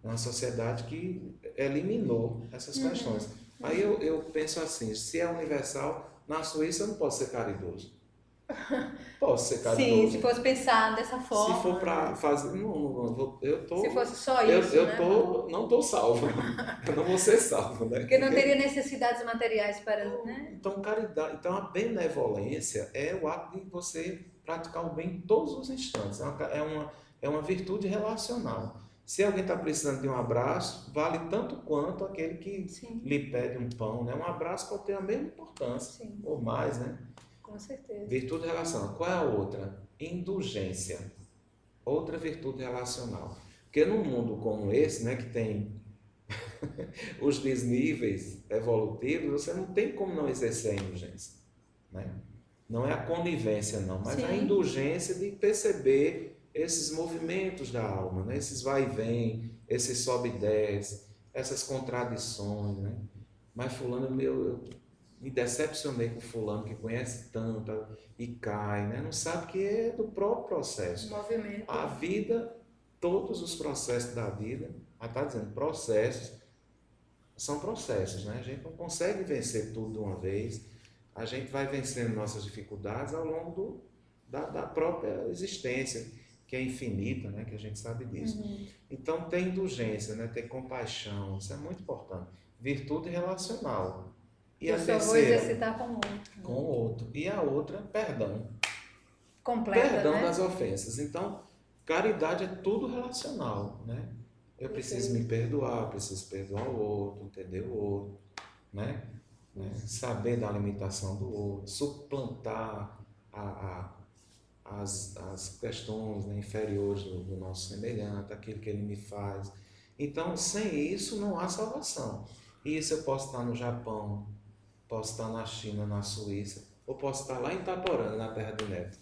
É uma sociedade que eliminou essas questões. Aí eu penso assim, se é universal, na Suíça eu não posso ser caridoso. Posso ser caridoso. Sim, se fosse pensar dessa forma. Se for para fazer... se fosse só isso, não estou salvo. Eu não vou ser salvo, né? Porque não teria necessidades materiais para... Né? Então, caridade, então, a benevolência é o ato de você praticar o bem em todos os instantes. É uma virtude relacional. Se alguém está precisando de um abraço, vale tanto quanto aquele que lhe pede um pão, né? Um abraço pode ter a mesma importância, ou mais, né? Com certeza. Virtude relacional. Qual é a outra? Indulgência. Outra virtude relacional. Porque num mundo como esse, né, que tem os desníveis evolutivos, você não tem como não exercer a indulgência, né? Não é a conivência, não, mas a indulgência de perceber esses movimentos da alma, né? Esses vai e vem, esses sobe e desce, essas contradições, né? Mas fulano, eu me decepcionei com fulano que conhece tanto e cai, né? Não sabe que é do próprio processo. Movimento. A vida, todos os processos da vida, está dizendo processos, são processos, né? A gente não consegue vencer tudo de uma vez, a gente vai vencendo nossas dificuldades ao longo da própria existência, que é infinita, né? Que a gente sabe disso. Então, tem indulgência, né? Ter compaixão, isso é muito importante. Virtude relacional. E a terceira, vou exercitar com o outro. Com o outro. E a outra, perdão. Completa, perdão, né? das ofensas. Então, caridade é tudo relacional, né? Eu preciso me perdoar, preciso perdoar o outro, entender o outro, né? Saber da limitação do outro, suplantar as questões, né, inferiores do nosso semelhante, aquilo que ele me faz. Então, sem isso não há salvação. E isso eu posso estar no Japão, posso estar na China, na Suíça, ou posso estar lá em Itaporanga, na terra do Neto.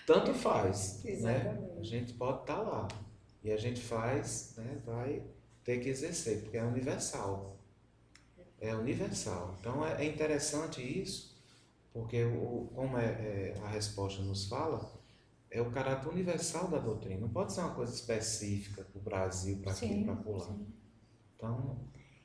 Tanto faz, né? A gente pode estar lá. E a gente faz, né, vai ter que exercer, porque é universal. É universal. Então é interessante isso, porque como a resposta nos fala, é o caráter universal da doutrina. Não pode ser uma coisa específica para o Brasil, para aqui, para acolá. Então,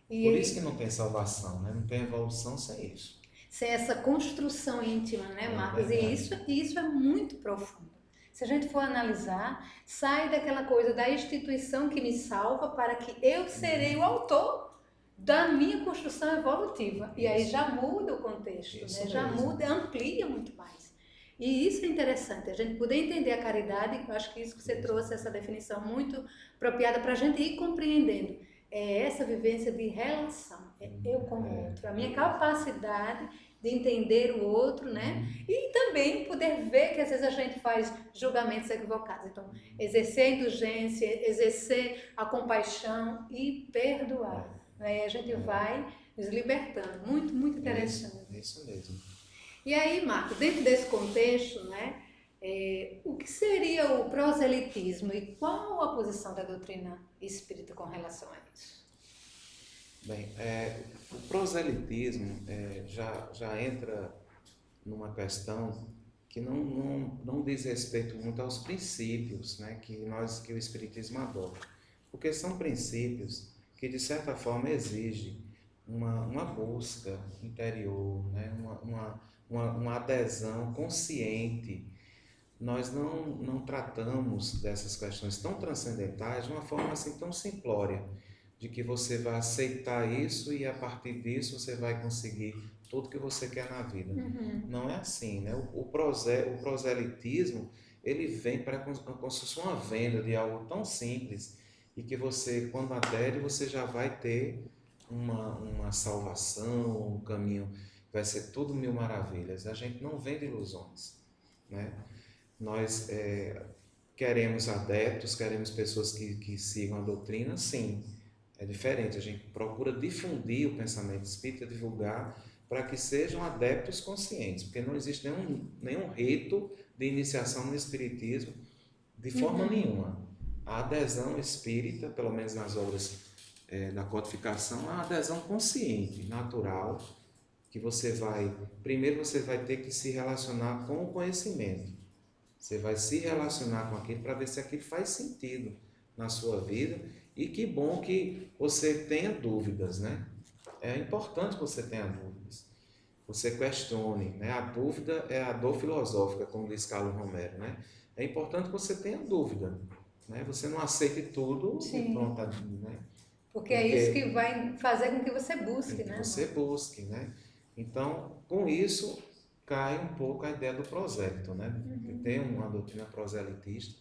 por isso que não tem salvação, né? Não tem evolução sem isso. Sem essa construção íntima, né, Marcos? E isso é muito profundo. Se a gente for analisar, sai daquela coisa da instituição que me salva para que eu serei o autor da minha construção evolutiva. E aí já muda o contexto, né? Já muda, amplia muito mais. E isso é interessante, a gente poder entender a caridade, eu acho que isso que você trouxe, essa definição muito apropriada para a gente ir compreendendo. É essa vivência de relação, é eu com o outro, a minha capacidade de entender o outro, né? E também poder ver que às vezes a gente faz julgamentos equivocados. Então, exercer a indulgência, exercer a compaixão e perdoar. Né? E a gente vai nos libertando. Muito, muito interessante. É isso mesmo. E aí, Marco, dentro desse contexto, né, o que seria o proselitismo e qual a posição da doutrina espírita com relação a isso? Bem, o proselitismo já entra numa questão que não diz respeito muito aos princípios, né, que o Espiritismo adota. Porque são princípios que, de certa forma, exigem uma busca interior, né, uma adesão consciente. Nós não tratamos dessas questões tão transcendentais de uma forma assim tão simplória, de que você vai aceitar isso e a partir disso você vai conseguir tudo que você quer na vida. Não é assim, né? O proselitismo, ele vem para como se fosse uma venda de algo tão simples e que você, quando adere, você já vai ter uma salvação, um caminho, vai ser tudo mil maravilhas. A gente não vende ilusões, né? Nós queremos adeptos, queremos pessoas que sigam a doutrina, sim. É diferente, a gente procura difundir o pensamento espírita, divulgar, para que sejam adeptos conscientes, porque não existe nenhum rito de iniciação no espiritismo, de forma nenhuma. A adesão espírita, pelo menos nas obras da codificação, é uma adesão consciente, natural, que primeiro você vai ter que se relacionar com o conhecimento. Você vai se relacionar com aquilo para ver se aquilo faz sentido na sua vida. E que bom que você tenha dúvidas, né? É importante que você tenha dúvidas. Você questione, né? A dúvida é a dor filosófica, como diz Carlos Romero, né? É importante que você tenha dúvida, né? Você não aceite tudo e pronto, né? Porque é isso que vai fazer com que você busque, né? Você busque, né? Então, com isso, cai um pouco a ideia do prosélito, né? Tem uma doutrina proselitista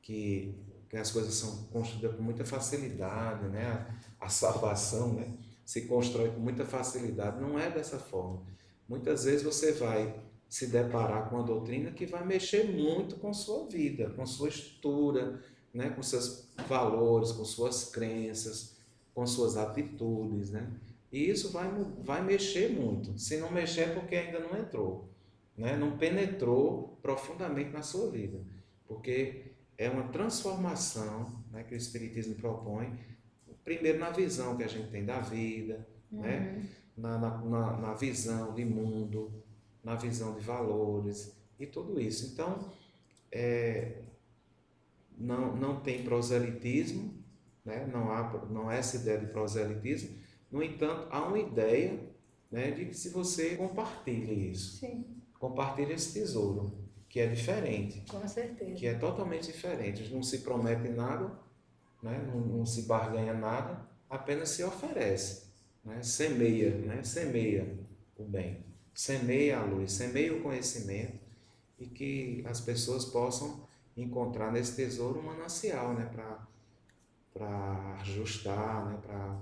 que as coisas são construídas com muita facilidade, né? A salvação, né, se constrói com muita facilidade. Não é dessa forma. Muitas vezes você vai se deparar com uma doutrina que vai mexer muito com sua vida, com sua estrutura, né, com seus valores, com suas crenças, com suas atitudes, né? E isso vai mexer muito. Se não mexer é porque ainda não entrou, né? Não penetrou profundamente na sua vida, porque é uma transformação, né, que o Espiritismo propõe, primeiro na visão que a gente tem da vida, né, na visão de mundo, na visão de valores e tudo isso. Então, não tem proselitismo, né, não há essa ideia de proselitismo. No entanto, há uma ideia, né, de que se você compartilha isso, compartilha esse tesouro, que é diferente. Com certeza. Que é totalmente diferente. Não se promete nada, né? Não se barganha nada, apenas se oferece. Né? Semeia o bem, semeia a luz, semeia o conhecimento e que as pessoas possam encontrar nesse tesouro um manancial, né? Para ajustar, né? Para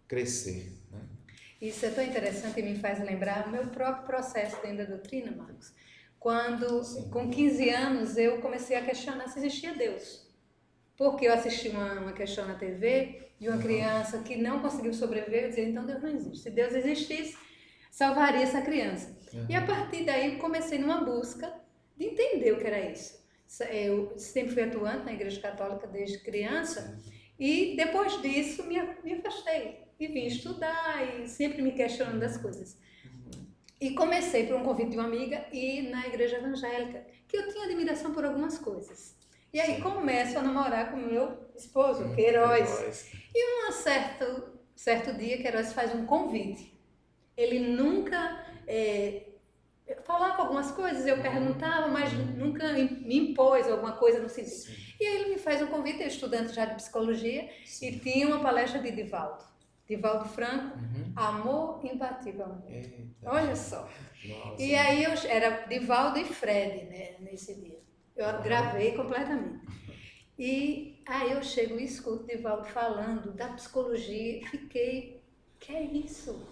crescer. Né? Isso é tão interessante e me faz lembrar o meu próprio processo dentro da doutrina, Marcos. Quando, com 15 anos, eu comecei a questionar se existia Deus. Porque eu assisti uma questão na TV de uma criança que não conseguiu sobreviver, eu dizia, então Deus não existe. Se Deus existisse, salvaria essa criança. E a partir daí comecei numa busca de entender o que era isso. Eu sempre fui atuante na Igreja Católica desde criança e depois disso me afastei e vim estudar e sempre me questionando das coisas. E comecei por um convite de uma amiga e na igreja evangélica, que eu tinha admiração por algumas coisas. E aí começo a namorar com meu esposo, Queiroz. E certo dia, Queiroz faz um convite. Ele nunca falava algumas coisas, eu perguntava, mas nunca me impôs alguma coisa no sentido. Sim. E aí ele me faz um convite, eu estudante já de psicologia, Sim. e tinha uma palestra de Divaldo Franco, Uhum. Amor Imbatível. Eita. Olha só. Nossa. E aí era Divaldo e Fred, né, nesse dia. Eu gravei completamente. E aí eu chego e escuto Divaldo falando da psicologia e fiquei, que é isso?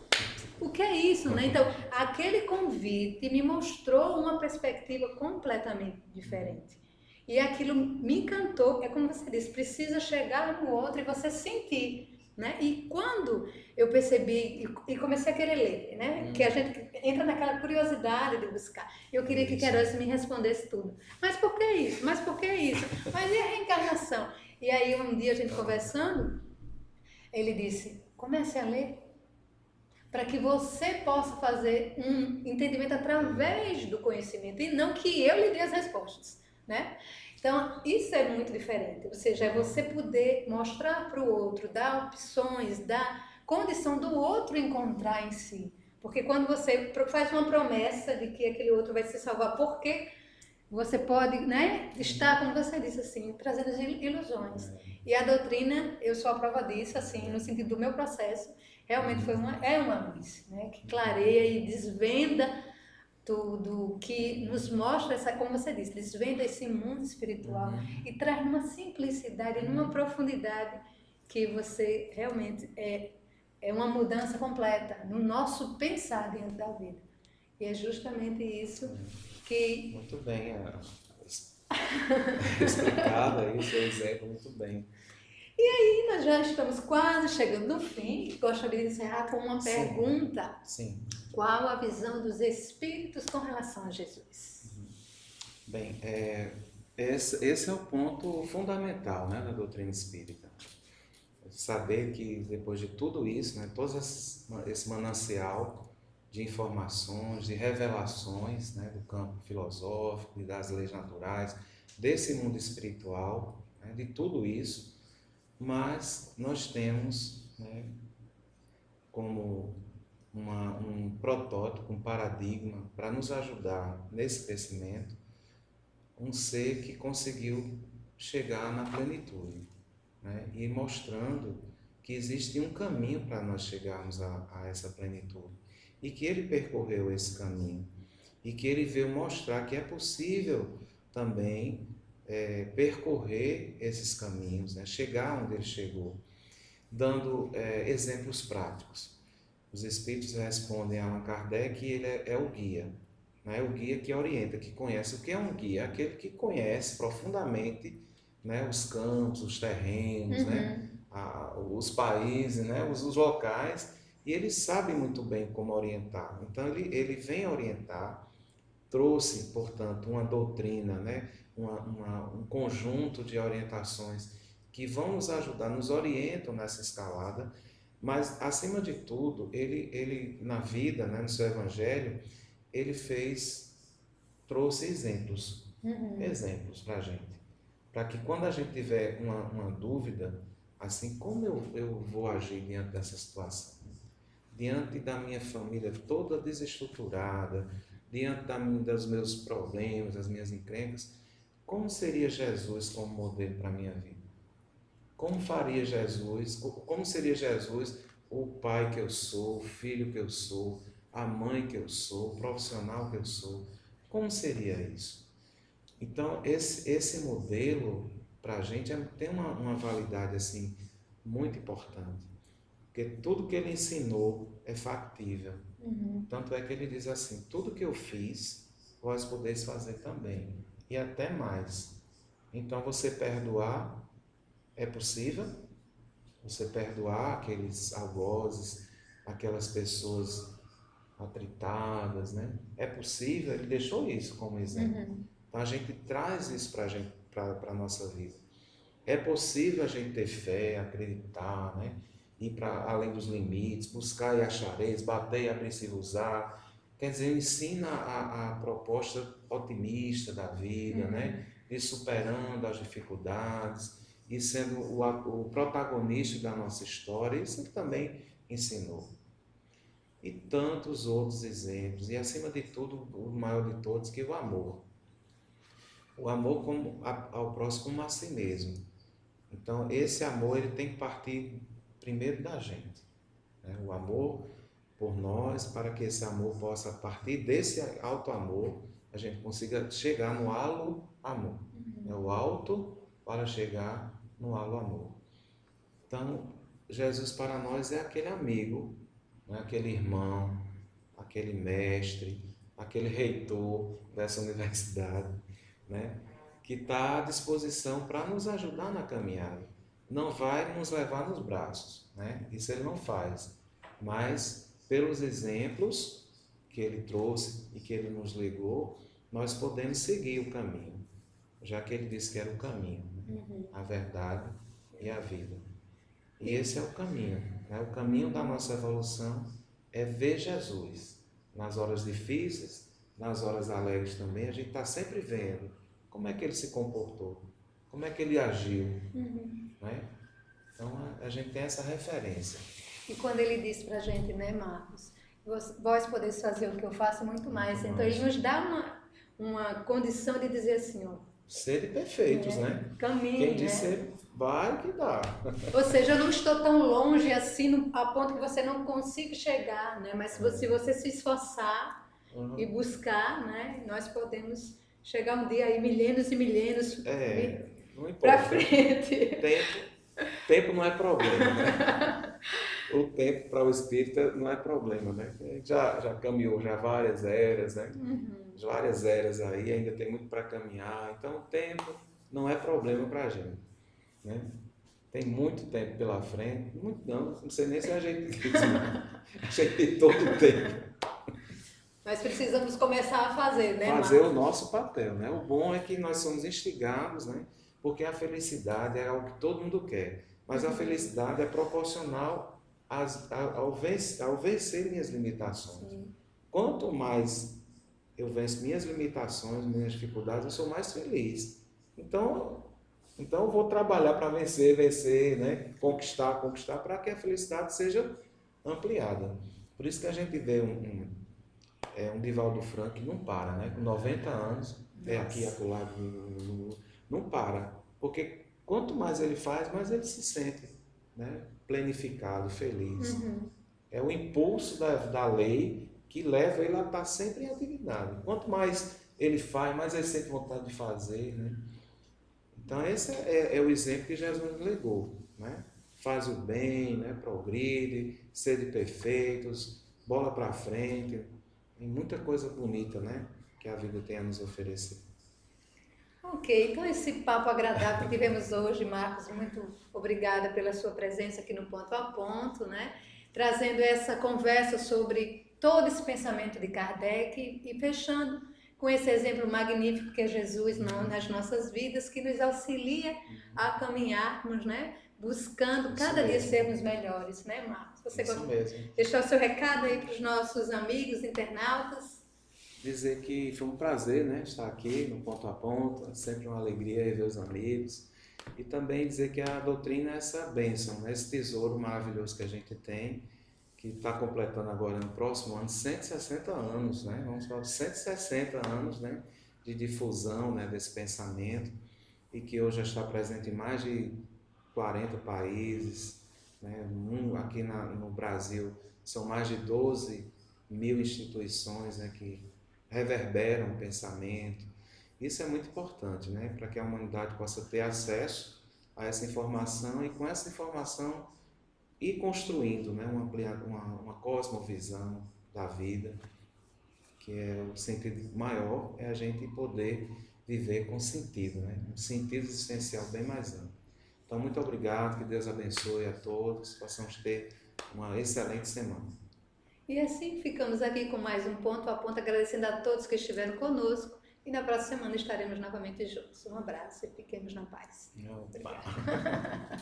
O que é isso, né? Então, aquele convite me mostrou uma perspectiva completamente diferente. E aquilo me encantou, é como você disse, precisa chegar no outro e você sentir, né? E quando eu percebi e comecei a querer ler, né? Que a gente entra naquela curiosidade de buscar. Eu queria que Queiroz me respondesse tudo. Mas por que isso? Mas por que isso? Mas e a reencarnação? E aí um dia a gente conversando, ele disse, comece a ler para que você possa fazer um entendimento através do conhecimento e não que eu lhe dê as respostas, né? Então, isso é muito diferente, ou seja, é você poder mostrar para o outro, dar opções, dar condição do outro encontrar em si. Porque quando você faz uma promessa de que aquele outro vai se salvar, porque você pode, né, estar, como você disse, assim, trazendo ilusões. E a doutrina, eu sou a prova disso, assim, no sentido do meu processo, realmente é uma luz, né, que clareia e desvenda tudo, que nos mostra essa, como você disse, desvenda esse mundo espiritual e traz numa simplicidade, numa profundidade que você realmente é uma mudança completa no nosso pensar diante da vida. E é justamente isso que... Muito bem explicado aí o seu exemplo, muito bem. E nós já estamos quase chegando no fim. Gostaria de encerrar com uma pergunta. Sim. Qual a visão dos espíritos com relação a Jesus? Bem, esse é o ponto fundamental, né, da doutrina espírita. Saber que depois de tudo isso, né, todo esse manancial de informações, de revelações, né, do campo filosófico e das leis naturais, desse mundo espiritual, né, de tudo isso, mas nós temos, né, como um protótipo, um paradigma para nos ajudar nesse crescimento, um ser que conseguiu chegar na plenitude, né, e mostrando que existe um caminho para nós chegarmos a essa plenitude e que ele percorreu esse caminho e que ele veio mostrar que é possível também percorrer esses caminhos, né, chegar onde ele chegou, dando exemplos práticos. Os espíritos respondem a Allan Kardec que ele é o guia, né? O guia que orienta, que conhece. O que é um guia? Aquele que conhece profundamente, né, os campos, os terrenos, né, os países, né, os locais, e ele sabe muito bem como orientar. Então ele vem orientar, trouxe, portanto, uma doutrina, né, um conjunto de orientações que vão nos ajudar, nos orientam nessa escalada. Mas, acima de tudo, ele na vida, né, no seu evangelho, ele trouxe exemplos para a gente. Para que quando a gente tiver uma dúvida, assim, como eu vou agir diante dessa situação? Diante da minha família toda desestruturada, diante dos meus problemas, das minhas encrencas, como seria Jesus como modelo para a minha vida? Como faria Jesus, como seria Jesus o pai que eu sou, o filho que eu sou, a mãe que eu sou, o profissional que eu sou? Como seria isso? Então, esse modelo, para a gente, tem uma validade assim, muito importante. Porque tudo que ele ensinou é factível. Tanto é que ele diz assim, tudo que eu fiz, vós podeis fazer também. E até mais. Então, você perdoar é possível? Você perdoar aqueles algozes, aquelas pessoas atritadas, né? É possível? Ele deixou isso como exemplo. Então a gente traz isso para a nossa vida. É possível a gente ter fé, acreditar, né? Ir para além dos limites, buscar e achareis, bater e abrir-se-vos-á. Quer dizer, ensina a proposta otimista da vida, né? Ir superando as dificuldades e sendo o protagonista da nossa história. Isso ele também ensinou. e tantos outros exemplos. E acima de tudo, o maior de todos, que é o amor. O amor ao próximo como a si mesmo. Então, esse amor ele tem que partir primeiro da gente, né? O amor por nós, para que esse amor possa, a partir desse alto amor, a gente consiga chegar no halo amor. É o alto para chegar no halo amor. Então, Jesus para nós é aquele amigo, né? Aquele irmão, aquele mestre, aquele reitor dessa universidade, né? Que está à disposição para nos ajudar na caminhada. Não vai nos levar nos braços, né? Isso ele não faz. Mas, pelos exemplos que ele trouxe e que ele nos legou, nós podemos seguir o caminho, já que ele disse que era o caminho, né? A verdade e a vida. E esse é o caminho, né? O caminho da nossa evolução é ver Jesus. Nas horas difíceis, nas horas alegres também, a gente está sempre vendo como é que ele se comportou, como é que ele agiu, né? Então a gente tem essa referência. E quando ele diz pra gente, né, Marcos, vós podeis fazer o que eu faço muito mais. Então ele nos dá uma condição de dizer assim, ó, sede perfeitos, né? Caminho, quem disse né? Vai que dá. Ou seja, eu não estou tão longe assim a ponto que você não consiga chegar, né? Mas se você se esforçar e buscar, né, nós podemos chegar um dia aí milênios e milênios para frente. Tempo não é problema, né? O tempo para o espírita não é problema, né? A gente já caminhou já várias eras, né? Várias eras aí, ainda tem muito para caminhar. Então o tempo não é problema para a gente, né? Tem muito tempo pela frente, muito não sei nem se a gente diz, a gente tem todo o tempo. Mas precisamos começar a fazer, né, Fazer Marcos? o nosso papel, né? O bom é que nós somos instigados, né? Porque a felicidade é algo que todo mundo quer, mas a felicidade é proporcional ao vencer minhas limitações. Quanto mais eu venço minhas limitações, minhas dificuldades, eu sou mais feliz. Então eu vou trabalhar para vencer, né? Conquistar, para que a felicidade seja ampliada. Por isso que a gente vê um Divaldo Franco que não para, né? Com 90 anos, aqui e acolá, não para. Porque quanto mais ele faz, mais ele se sente, né? Planificado, feliz. É o impulso da lei que leva ele a estar sempre em atividade. Quanto mais ele faz, mais ele sente vontade de fazer, né? Então esse é o exemplo que Jesus nos legou, né? Faz o bem, né? Progride, sede perfeitos, bola para frente. Tem muita coisa bonita, né? Que a vida tem a nos oferecer. Ok, então esse papo agradável que tivemos hoje, Marcos, muito obrigada pela sua presença aqui no Ponto a Ponto, né? Trazendo essa conversa sobre todo esse pensamento de Kardec e fechando com esse exemplo magnífico que é Jesus nas nossas vidas, que nos auxilia a caminharmos, né? Buscando cada dia sermos melhores, né, Marcos? Você deixar o seu recado aí para os nossos amigos internautas? Dizer que foi um prazer, né, estar aqui no Ponto a Ponto, é sempre uma alegria rever os amigos. E também dizer que a doutrina é essa bênção, né, esse tesouro maravilhoso que a gente tem, que está completando agora no próximo ano 160 anos, né? Vamos falar 160 anos, né, de difusão, né, desse pensamento, e que hoje já está presente em mais de 40 países, né? Aqui no Brasil são mais de 12 mil instituições, né, que reverberam o pensamento. Isso é muito importante, né, para que a humanidade possa ter acesso a essa informação e com essa informação ir construindo, né, uma cosmovisão da vida, que é o sentido maior, é a gente poder viver com sentido, né, um sentido existencial bem mais amplo. Então, muito obrigado, que Deus abençoe a todos, possamos ter uma excelente semana. E assim ficamos aqui com mais um Ponto a Ponto, agradecendo a todos que estiveram conosco. E na próxima semana estaremos novamente juntos. Um abraço e fiquemos na paz. Obrigada.